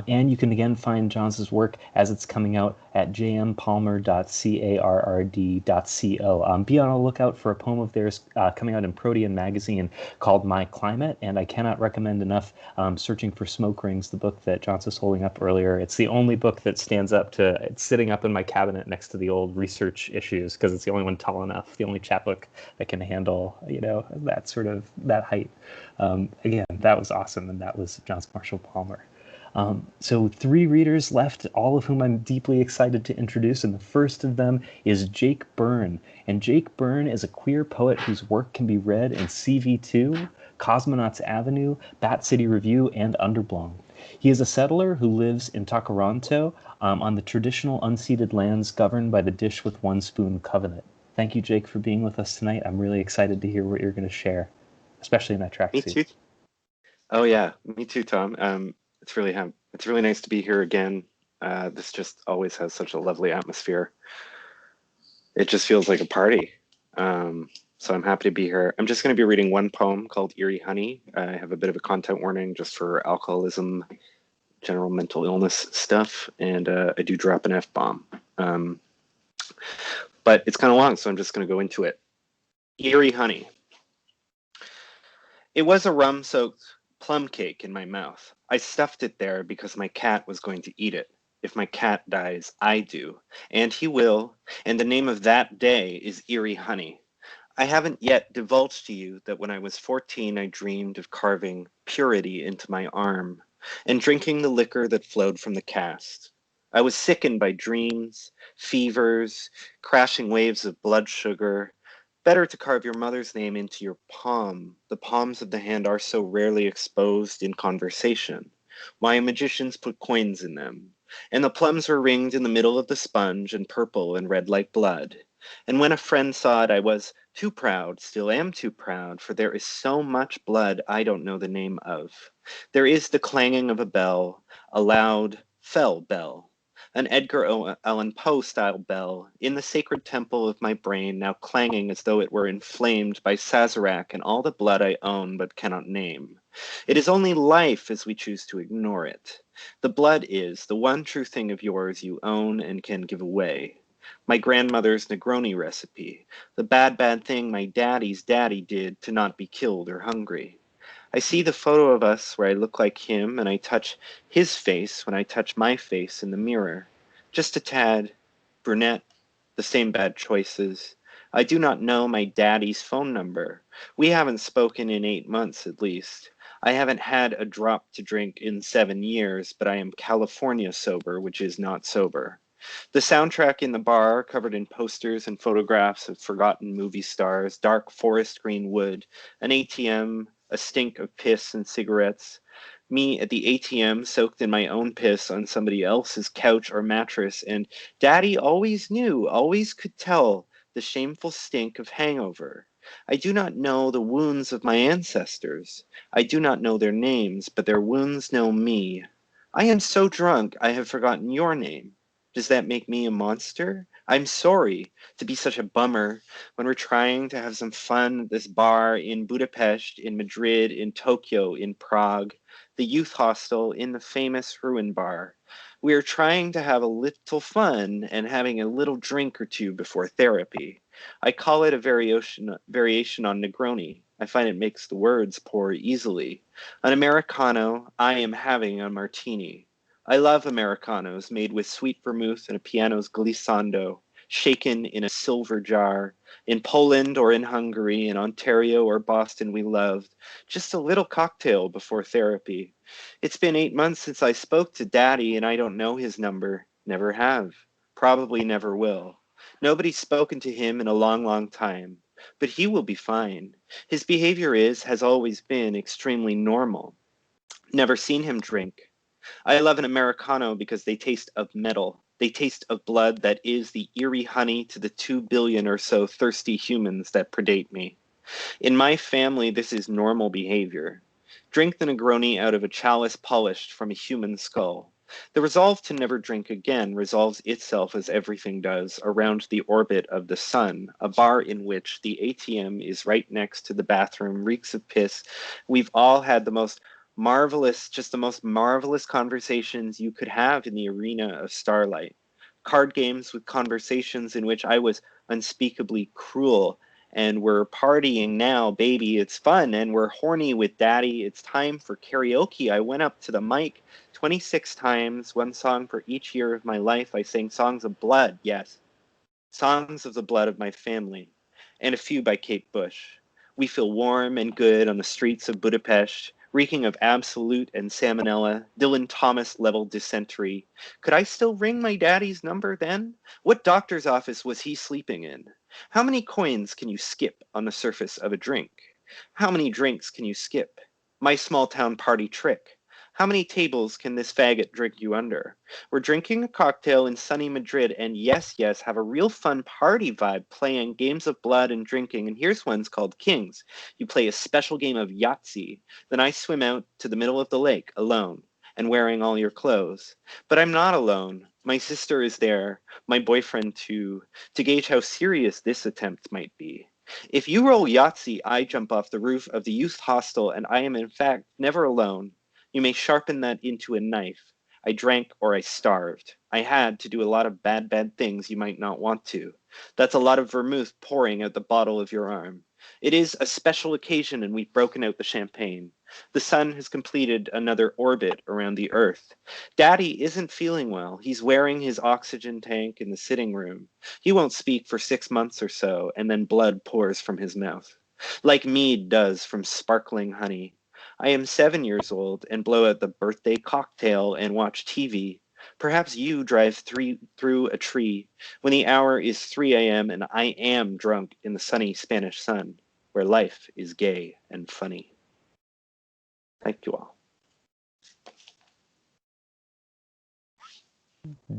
And you can, again, find Jonce's work as it's coming out at jmpalmer.carrd.co. Be on the lookout for a poem of theirs coming out in Protean magazine called My Climate, and I cannot recommend enough Searching for Smoke Rings, the book that Jonce was holding up earlier. It's the only book that stands up to, it's sitting up in my cabinet next to the old research issues, because it's the only one tall enough, the only chapbook that can handle, that sort of, that height. Again, that was awesome, and that was Jonce Marshall Palmer. So 3 readers left, all of whom I'm deeply excited to introduce, and the first of them is Jake Byrne. And Jake Byrne is a queer poet whose work can be read in CV2, Cosmonauts Avenue, Bat City Review, and Underblown. He is a settler who lives in Takaranto on the traditional unceded lands governed by the Dish with One Spoon Covenant. Thank you, Jake, for being with us tonight. I'm really excited to hear what you're going to share, especially in that tracksuit. Me too. Oh yeah, me too, Tom. It's really nice to be here again. This just always has such a lovely atmosphere. It just feels like a party. So I'm happy to be here. I'm just going to be reading one poem called Eerie Honey. I have a bit of a content warning just for alcoholism, general mental illness stuff, and I do drop an F-bomb. But it's kind of long, so I'm just going to go into it. Eerie Honey. It was a rum-soaked plum cake in my mouth. I stuffed it there because my cat was going to eat it. If my cat dies, I do. And he will. And the name of that day is Erie Honey. I haven't yet divulged to you that when I was 14, I dreamed of carving purity into my arm and drinking the liquor that flowed from the cast. I was sickened by dreams, fevers, crashing waves of blood sugar. Better to carve your mother's name into your palm. The palms of the hand are so rarely exposed in conversation. Why magicians put coins in them. And the plums were ringed in the middle of the sponge and purple and red like blood. And when a friend saw it, I was too proud, still am too proud, for there is so much blood I don't know the name of. There is the clanging of a bell, a loud, fell bell, an Edgar Allan Poe style bell in the sacred temple of my brain, now clanging as though it were inflamed by Sazerac and all the blood I own but cannot name. It is only life as we choose to ignore it. The blood is the one true thing of yours you own and can give away. My grandmother's Negroni recipe, the bad thing my daddy's daddy did to not be killed or hungry. I see the photo of us where I look like him and I touch his face when I touch my face in the mirror. Just a tad, brunette, the same bad choices. I do not know my daddy's phone number. We haven't spoken in 8 months at least. I haven't had a drop to drink in 7 years, but I am California sober, which is not sober. The soundtrack in the bar, covered in posters and photographs of forgotten movie stars, dark forest green wood, an ATM, a stink of piss and cigarettes, me at the ATM soaked in my own piss on somebody else's couch or mattress, and Daddy always knew, always could tell the shameful stink of hangover. I do not know the wounds of my ancestors. I do not know their names, but their wounds know me. I am so drunk I have forgotten your name. Does that make me a monster? I'm sorry to be such a bummer when we're trying to have some fun at this bar in Budapest, in Madrid, in Tokyo, in Prague, the youth hostel, in the famous Ruin Bar. We are trying to have a little fun and having a little drink or two before therapy. I call it a variation on Negroni. I find it makes the words pour easily. An Americano, I am having a martini. I love Americanos made with sweet vermouth and a piano's glissando, shaken in a silver jar. In Poland or in Hungary, in Ontario or Boston we loved. Just a little cocktail before therapy. It's been 8 months since I spoke to Daddy and I don't know his number. Never have. Probably never will. Nobody's spoken to him in a long time. But he will be fine. His behavior has always been extremely normal. Never seen him drink. I love an Americano because they taste of metal. They taste of blood that is the eerie honey to the 2 billion or so thirsty humans that predate me. In my family, this is normal behavior. Drink the Negroni out of a chalice polished from a human skull. The resolve to never drink again resolves itself as everything does around the orbit of the sun, a bar in which the ATM is right next to the bathroom, reeks of piss. We've all had the most marvelous conversations you could have in the arena of starlight. Card games with conversations in which I was unspeakably cruel, and we're partying now, baby, it's fun, and we're horny with Daddy, it's time for karaoke. I went up to the mic 26 times, one song for each year of my life. I sang songs of blood, yes, songs of the blood of my family, and a few by Kate Bush. We feel warm and good on the streets of Budapest, reeking of absolute and salmonella, Dylan Thomas level dysentery. Could I still ring my daddy's number then? What doctor's office was he sleeping in? How many coins can you skip on the surface of a drink? How many drinks can you skip? My small town party trick. How many tables can this faggot drink you under? We're drinking a cocktail in sunny Madrid and yes, have a real fun party vibe playing games of blood and drinking. And here's one's called Kings. You play a special game of Yahtzee. Then I swim out to the middle of the lake alone and wearing all your clothes. But I'm not alone. My sister is there, my boyfriend too, to gauge how serious this attempt might be. If you roll Yahtzee, I jump off the roof of the youth hostel and I am in fact never alone. You may sharpen that into a knife. I drank or I starved. I had to do a lot of bad things you might not want to. That's a lot of vermouth pouring out the bottle of your arm. It is a special occasion and we've broken out the champagne. The sun has completed another orbit around the Earth. Daddy isn't feeling well. He's wearing his oxygen tank in the sitting room. He won't speak for 6 months or so, and then blood pours from his mouth, like mead does from sparkling honey. I am 7 years old and blow out the birthday cocktail and watch TV. Perhaps you drive through a tree when the hour is 3 a.m. and I am drunk in the sunny Spanish sun, where life is gay and funny. Thank you all.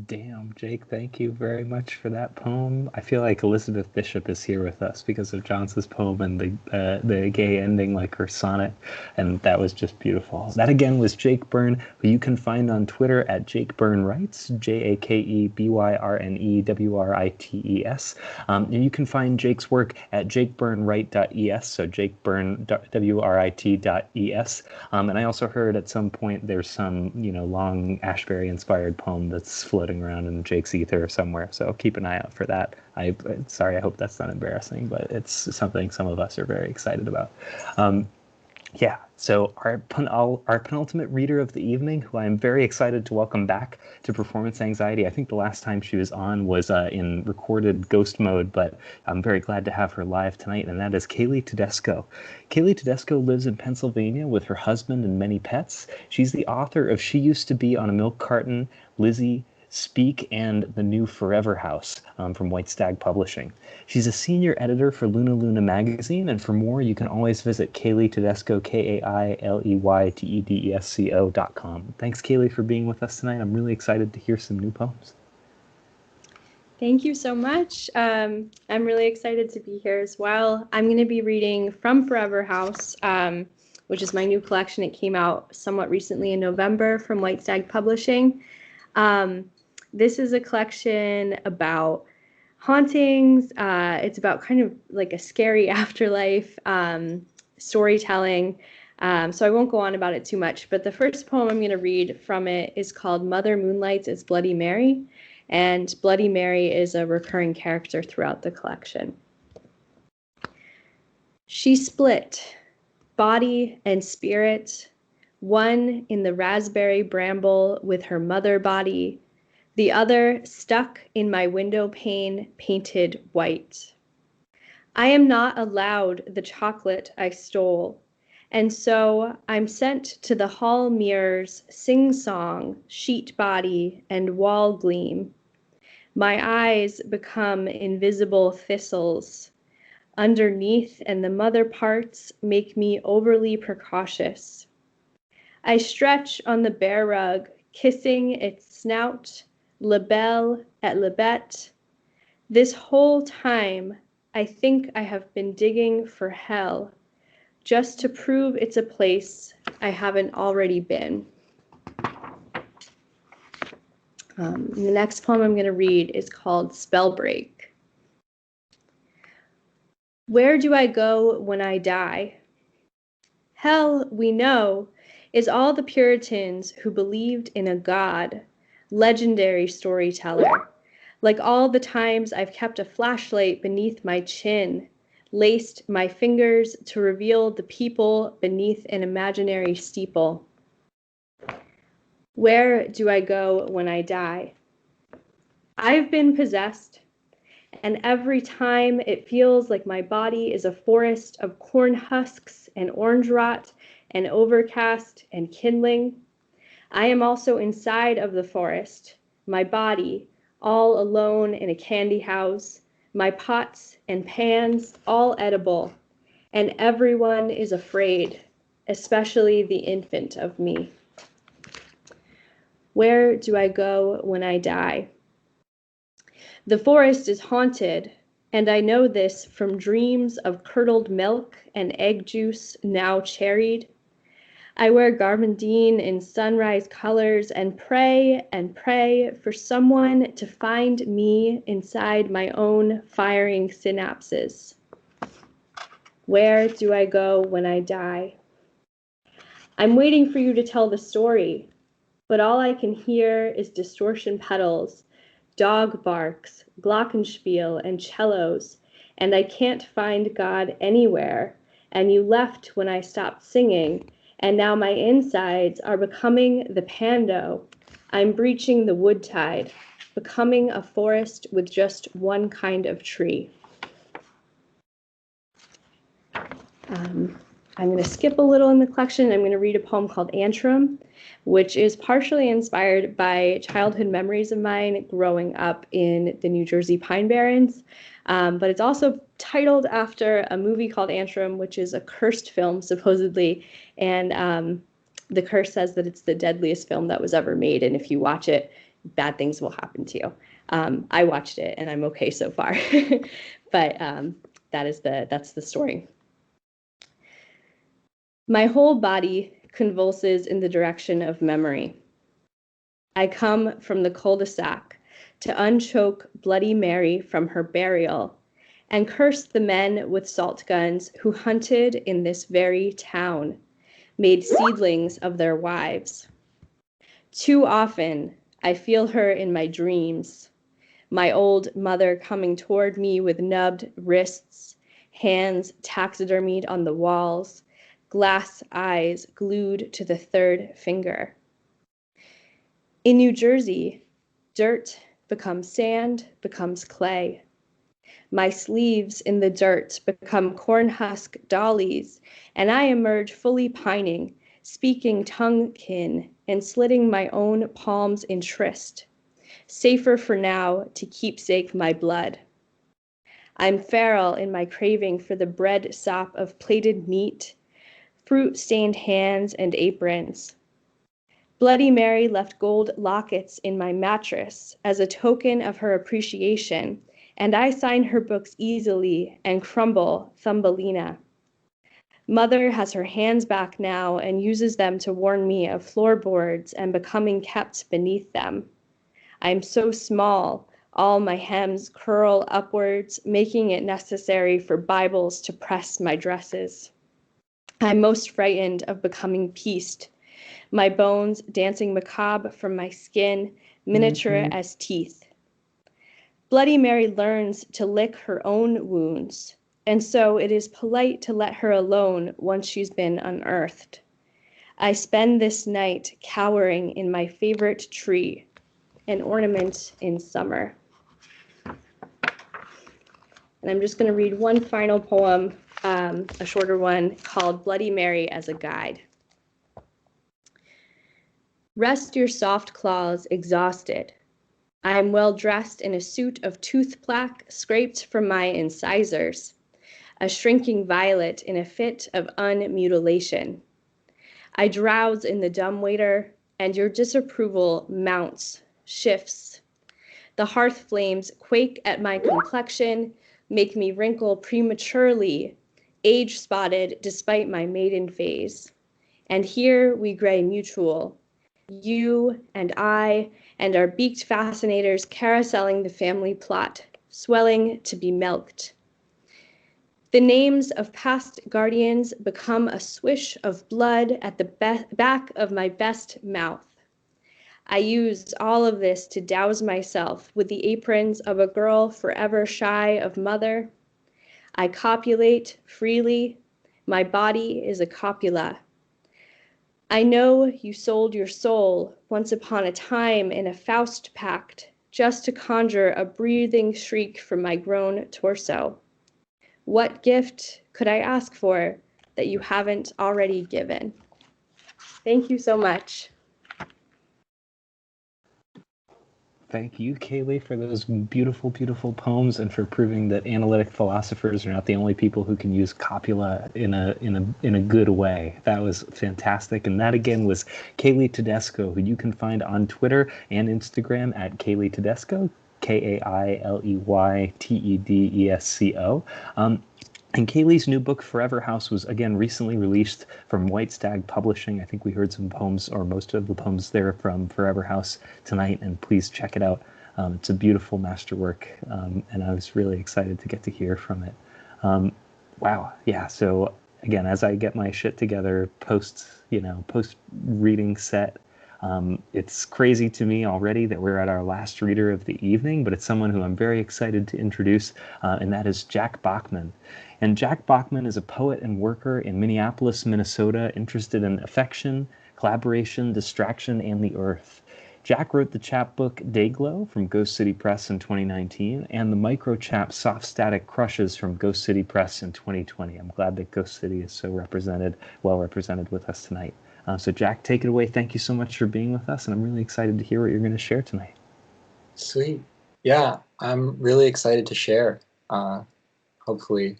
Damn, Jake, thank you very much for that poem. I feel like Elizabeth Bishop is here with us because of Jonce's poem and the gay ending, like her sonnet, and that was just beautiful. That again was Jake Byrne, who you can find on Twitter at Jake Byrne Writes, JakeByrnewrites. And you can find Jake's work at jakebyrnewrite.es, so jakebyrnewrit.es. And I also heard at some point there's some, long Ashbery-inspired poem that's floating around in Jake's ether somewhere, so keep an eye out for that. I hope that's not embarrassing, but it's something some of us are very excited about. So our penultimate reader of the evening, who I'm very excited to welcome back to Performance Anxiety. I think the last time she was on was in recorded ghost mode, but I'm very glad to have her live tonight, and that is Kailey Tedesco. Kailey Tedesco lives in Pennsylvania with her husband and many pets. She's the author of She Used to Be on a Milk Carton, Lizzie, Speak, and The New Forever House from White Stag Publishing. She's a senior editor for Luna Luna magazine, and for more, you can always visit Kailey Tedesco, KaileyTedesco.com. Thanks, Kailey, for being with us tonight. I'm really excited to hear some new poems. Thank you so much. I'm really excited to be here as well. I'm going to be reading From Forever House, which is my new collection. It came out somewhat recently in November from White Stag Publishing. This is a collection about hauntings. It's about kind of like a scary afterlife storytelling. So I won't go on about it too much, but the first poem I'm going to read from it is called Mother Moonlights as Bloody Mary. And Bloody Mary is a recurring character throughout the collection. She split, body and spirit, one in the raspberry bramble with her mother body, the other stuck in my window pane painted white. I am not allowed the chocolate I stole, and so I'm sent to the hall mirror's sing-song, sheet body, and wall gleam. My eyes become invisible thistles underneath, and the mother parts make me overly precautious. I stretch on the bear rug, kissing its snout, labelle et labette. This whole time, I think I have been digging for hell, just to prove it's a place I haven't already been. The next poem I'm going to read is called Spellbreak. Where do I go when I die? Hell, we know, is all the Puritans who believed in a God, legendary storyteller, like all the times I've kept a flashlight beneath my chin, laced my fingers to reveal the people beneath an imaginary steeple. Where do I go when I die? I've been possessed, and every time it feels like my body is a forest of corn husks and orange rot and overcast and kindling. I am also inside of the forest, my body, all alone in a candy house, my pots and pans all edible, and everyone is afraid, especially the infant of me. Where do I go when I die? The forest is haunted, and I know this from dreams of curdled milk and egg juice now cherried. I wear garbandine in sunrise colors and pray for someone to find me inside my own firing synapses. Where do I go when I die? I'm waiting for you to tell the story, but all I can hear is distortion pedals, dog barks, glockenspiel, and cellos, and I can't find God anywhere. And you left when I stopped singing, and now my insides are becoming the pando. I'm breaching the wood tide, becoming a forest with just one kind of tree. I'm going to skip a little in the collection. I'm going to read a poem called Antrim, which is partially inspired by childhood memories of mine growing up in the New Jersey Pine Barrens. But it's also titled after a movie called Antrim, which is a cursed film, supposedly. And the curse says that it's the deadliest film that was ever made. And if you watch it, bad things will happen to you. I watched it and I'm okay so far. But that's the story. My whole body convulses in the direction of memory. I come from the cul-de-sac to unchoke Bloody Mary from her burial and curse the men with salt guns who hunted in this very town, made seedlings of their wives. Too often, I feel her in my dreams, my old mother coming toward me with nubbed wrists, hands taxidermied on the walls, glass eyes glued to the third finger. In New Jersey, dirt becomes sand, becomes clay. My sleeves in the dirt become cornhusk dollies, and I emerge fully pining, speaking tongue-kin and slitting my own palms in tryst. Safer for now to keepsake my blood. I'm feral in my craving for the bread sop of plated meat, fruit-stained hands and aprons. Bloody Mary left gold lockets in my mattress as a token of her appreciation, and I sign her books easily and crumble Thumbelina. Mother has her hands back now and uses them to warn me of floorboards and becoming kept beneath them. I'm so small, all my hems curl upwards, making it necessary for Bibles to press my dresses. I'm most frightened of becoming pieced, my bones dancing macabre from my skin, miniature as teeth. Bloody Mary learns to lick her own wounds, and so it is polite to let her alone once she's been unearthed. I spend this night cowering in my favorite tree, an ornament in summer. And I'm just going to read one final poem, a shorter one called Bloody Mary as a Guide. Rest your soft claws exhausted. I am well dressed in a suit of tooth plaque scraped from my incisors, a shrinking violet in a fit of unmutilation. I drowse in the dumbwaiter, and your disapproval mounts, shifts. The hearth flames quake at my complexion, make me wrinkle prematurely, age-spotted despite my maiden phase. And here we gray mutual, you and I, and our beaked fascinators carouseling the family plot, swelling to be milked. The names of past guardians become a swish of blood at the back of my best mouth. I use all of this to douse myself with the aprons of a girl forever shy of mother. I copulate freely. My body is a copula. I know you sold your soul once upon a time in a Faust pact just to conjure a breathing shriek from my grown torso. What gift could I ask for that you haven't already given? Thank you so much. Thank you, Kailey, for those beautiful, beautiful poems and for proving that analytic philosophers are not the only people who can use copula in a good way. That was fantastic. And that again was Kailey Tedesco, who you can find on Twitter and Instagram at Kailey Tedesco, KaileyTedesco. And Kailey's new book, Forever House, was again recently released from White Stag Publishing. I think we heard some poems, or most of the poems there from Forever House tonight, and please check it out. It's a beautiful masterwork, and I was really excited to get to hear from it. Wow, yeah, so again, as I get my shit together post reading set, It's crazy to me already that we're at our last reader of the evening, but it's someone who I'm very excited to introduce, and that is Jack Bachmann. And Jack Bachmann is a poet and worker in Minneapolis, Minnesota, interested in affection, collaboration, distraction, and the earth. Jack wrote the chapbook Dayglow from Ghost City Press in 2019 and the microchap Soft Static Crushes from Ghost City Press in 2020. I'm glad that Ghost City is so well represented with us tonight. So Jack, take it away. Thank you so much for being with us, and I'm really excited to hear what you're going to share tonight. Sweet. Yeah, I'm really excited to share. Hopefully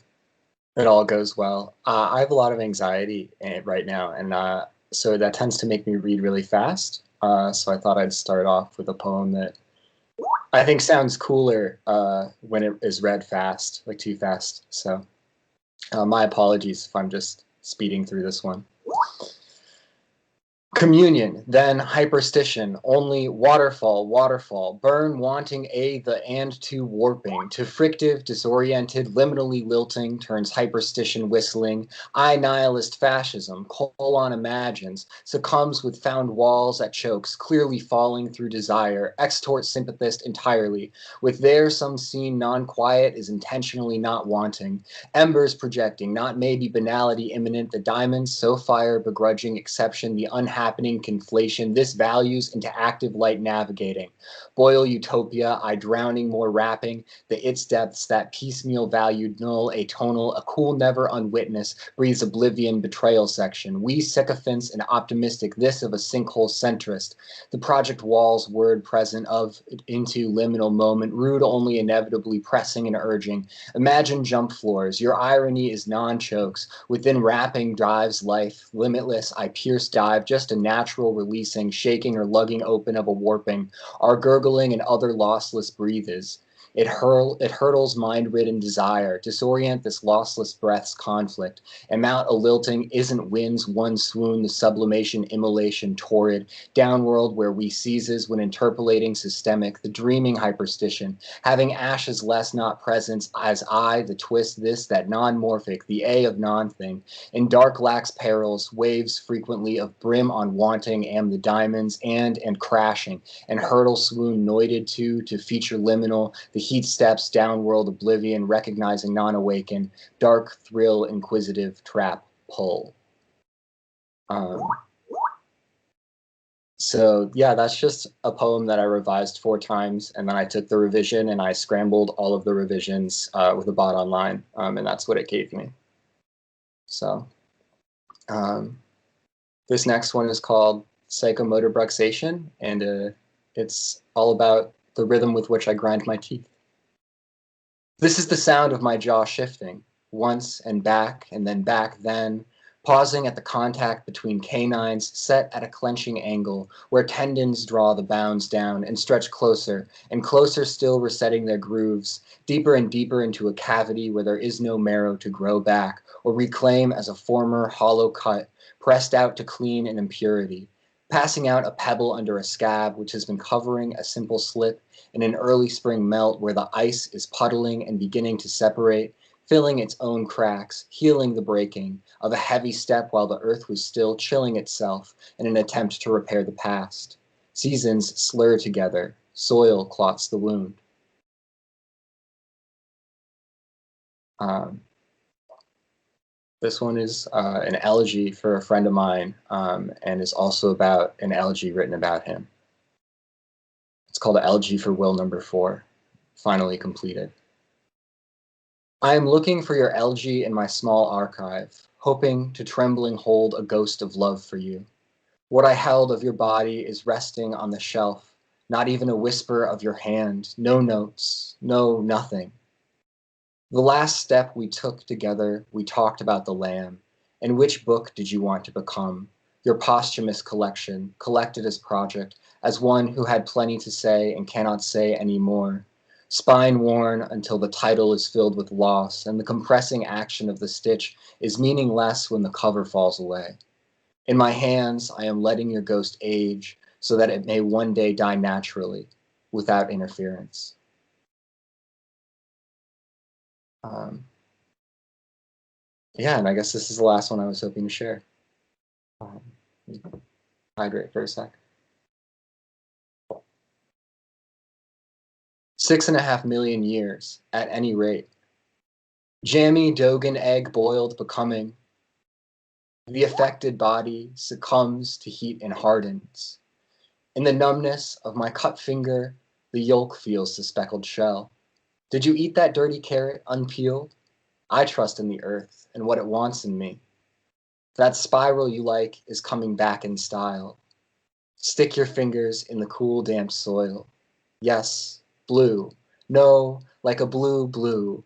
it all goes well. I have a lot of anxiety right now, and so that tends to make me read really fast. So I thought I'd start off with a poem that I think sounds cooler when it is read fast, like too fast. So my apologies if I'm just speeding through this one. Communion, then hyperstition, only waterfall, waterfall, Byrne wanting the and to warping, to frictive, disoriented, liminally lilting, turns hyperstition whistling, I nihilist fascism, colon imagines, succumbs with found walls at chokes, clearly falling through desire, extort sympathist entirely, with there some scene non-quiet is intentionally not wanting, embers projecting, not maybe banality imminent, the diamonds so fire begrudging exception, the unhappening conflation, this values into active light navigating. Boil utopia, I drowning more rapping, the its depths, that piecemeal valued null, atonal, a cool never unwitness, breathes oblivion betrayal section. We sycophants and optimistic, this of a sinkhole centrist. The project walls word present of into liminal moment, rude only inevitably pressing and urging. Imagine jump floors, your irony is non-chokes. Within rapping drives life, limitless, I pierce dive, just a natural releasing, shaking or lugging open of a warping, our gurgling and other lossless breathes. It hurtles mind-ridden desire, disorient this lossless breath's conflict. Amount a lilting isn't winds, one swoon, the sublimation, immolation, torrid, downworld where we seizes when interpolating systemic, the dreaming hyperstition, having ashes less not presence, as I, the twist, this, that non-morphic, the A of non-thing, in dark lax perils, waves frequently of brim on wanting, am the diamonds, and crashing, and hurdle swoon noited to feature liminal, the heat steps, downworld oblivion, recognizing non-awaken, dark thrill, inquisitive, trap, pull. So yeah, that's just a poem that I revised 4 times, and then I took the revision and I scrambled all of the revisions with a bot online, and that's what it gave me. So this next one is called Psychomotor Bruxation, and it's all about the rhythm with which I grind my teeth. This is the sound of my jaw shifting, once and then back then, pausing at the contact between canines set at a clenching angle, where tendons draw the bounds down and stretch closer, and closer still resetting their grooves, deeper and deeper into a cavity where there is no marrow to grow back, or reclaim as a former hollow cut, pressed out to clean an impurity, passing out a pebble under a scab which has been covering a simple slip in an early spring melt where the ice is puddling and beginning to separate, filling its own cracks, healing the breaking of a heavy step while the earth was still chilling itself in an attempt to repair the past. Seasons slur together, soil clots the wound. This one is an elegy for a friend of mine, and is also about an elegy written about him. It's called Elegy for Will Number 4, finally completed. I am looking for your elegy in my small archive, hoping to trembling hold a ghost of love for you. What I held of your body is resting on the shelf, not even a whisper of your hand, no notes, no nothing. The last step we took together, we talked about the lamb, and which book did you want to become? Your posthumous collection, collected as project, as one who had plenty to say and cannot say any more. Spine worn until the title is filled with loss, and the compressing action of the stitch is meaningless when the cover falls away. In my hands, I am letting your ghost age so that it may one day die naturally, without interference. Yeah, and I guess this is the last one I was hoping to share. Hydrate for a sec. 6.5 million years, at any rate. Jammy Dogan egg boiled becoming. The affected body succumbs to heat and hardens. In the numbness of my cut finger, the yolk feels the speckled shell. Did you eat that dirty carrot unpeeled? I trust in the earth and what it wants in me. That spiral you like is coming back in style. Stick your fingers in the cool, damp soil. Yes, blue. No, like a blue, blue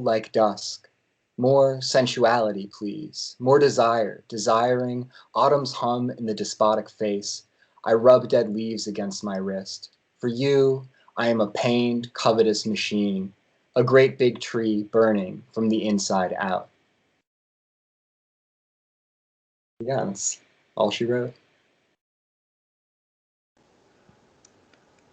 like dusk. More sensuality, please. More desire, desiring autumn's hum in the despotic face. I rub dead leaves against my wrist. For you, I am a pained, covetous machine, a great big tree burning from the inside out. Yeah, that's all she wrote.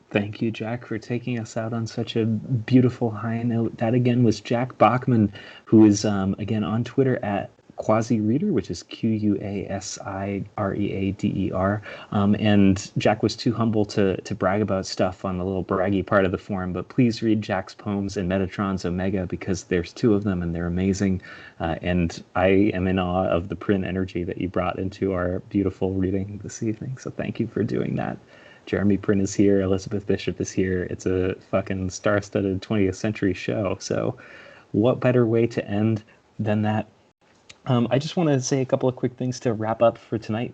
Thank you, Jack, for taking us out on such a beautiful high note. That again was Jack Bachmann, who is again on Twitter at QuasiReader, which is QuasiReader. And Jack was too humble to brag about stuff on the little braggy part of the forum, but please read Jack's poems in Metatron's Omega because there's 2 of them and they're amazing. And I am in awe of the print energy that you brought into our beautiful reading this evening. So thank you for doing that. Jeremy Print is here, Elizabeth Bishop is here. It's a fucking star-studded 20th century show. So what better way to end than that? I just want to say a couple of quick things to wrap up for tonight.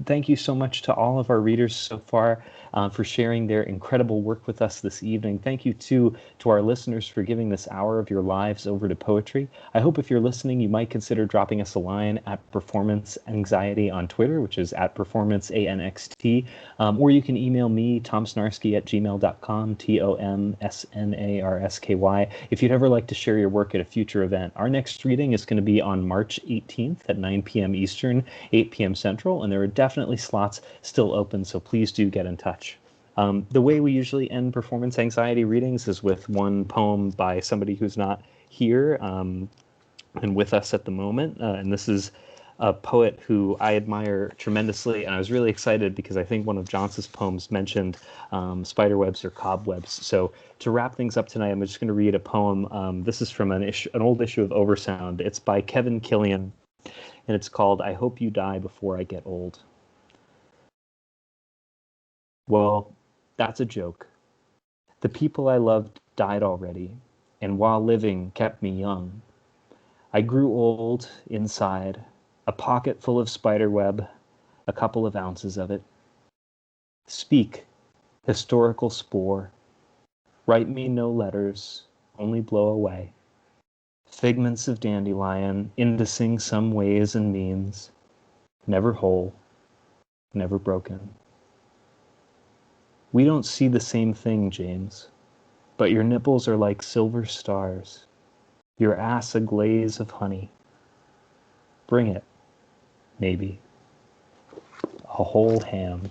Thank you so much to all of our readers so far for sharing their incredible work with us this evening. Thank you too to our listeners for giving this hour of your lives over to poetry. I hope if you're listening, you might consider dropping us a line at Performance Anxiety on Twitter, which is at PerformanceANXT, or you can email me, tomsnarsky@gmail.com, TOMSNARSKY, if you'd ever like to share your work at a future event. Our next reading is going to be on March 18th at 9 p.m. Eastern, 8 p.m. Central, and there are definitely slots still open, so please do get in touch. The way we usually end Performance Anxiety readings is with one poem by somebody who's not here and with us at the moment, and this is a poet who I admire tremendously, and I was really excited because I think one of Jonce's poems mentioned spiderwebs or cobwebs. So to wrap things up tonight, I'm just going to read a poem. This is from an old issue of Oversound. It's by Kevin Killian, and it's called I Hope You Die Before I Get Old. Well, that's a joke. The people I loved died already, and while living kept me young. I grew old inside, a pocket full of spiderweb, a couple of ounces of it. Speak, historical spore. Write me no letters, only blow away. Figments of dandelion, indicing some ways and means, never whole, never broken. We don't see the same thing, James, but your nipples are like silver stars, your ass a glaze of honey. Bring it, maybe. A whole ham.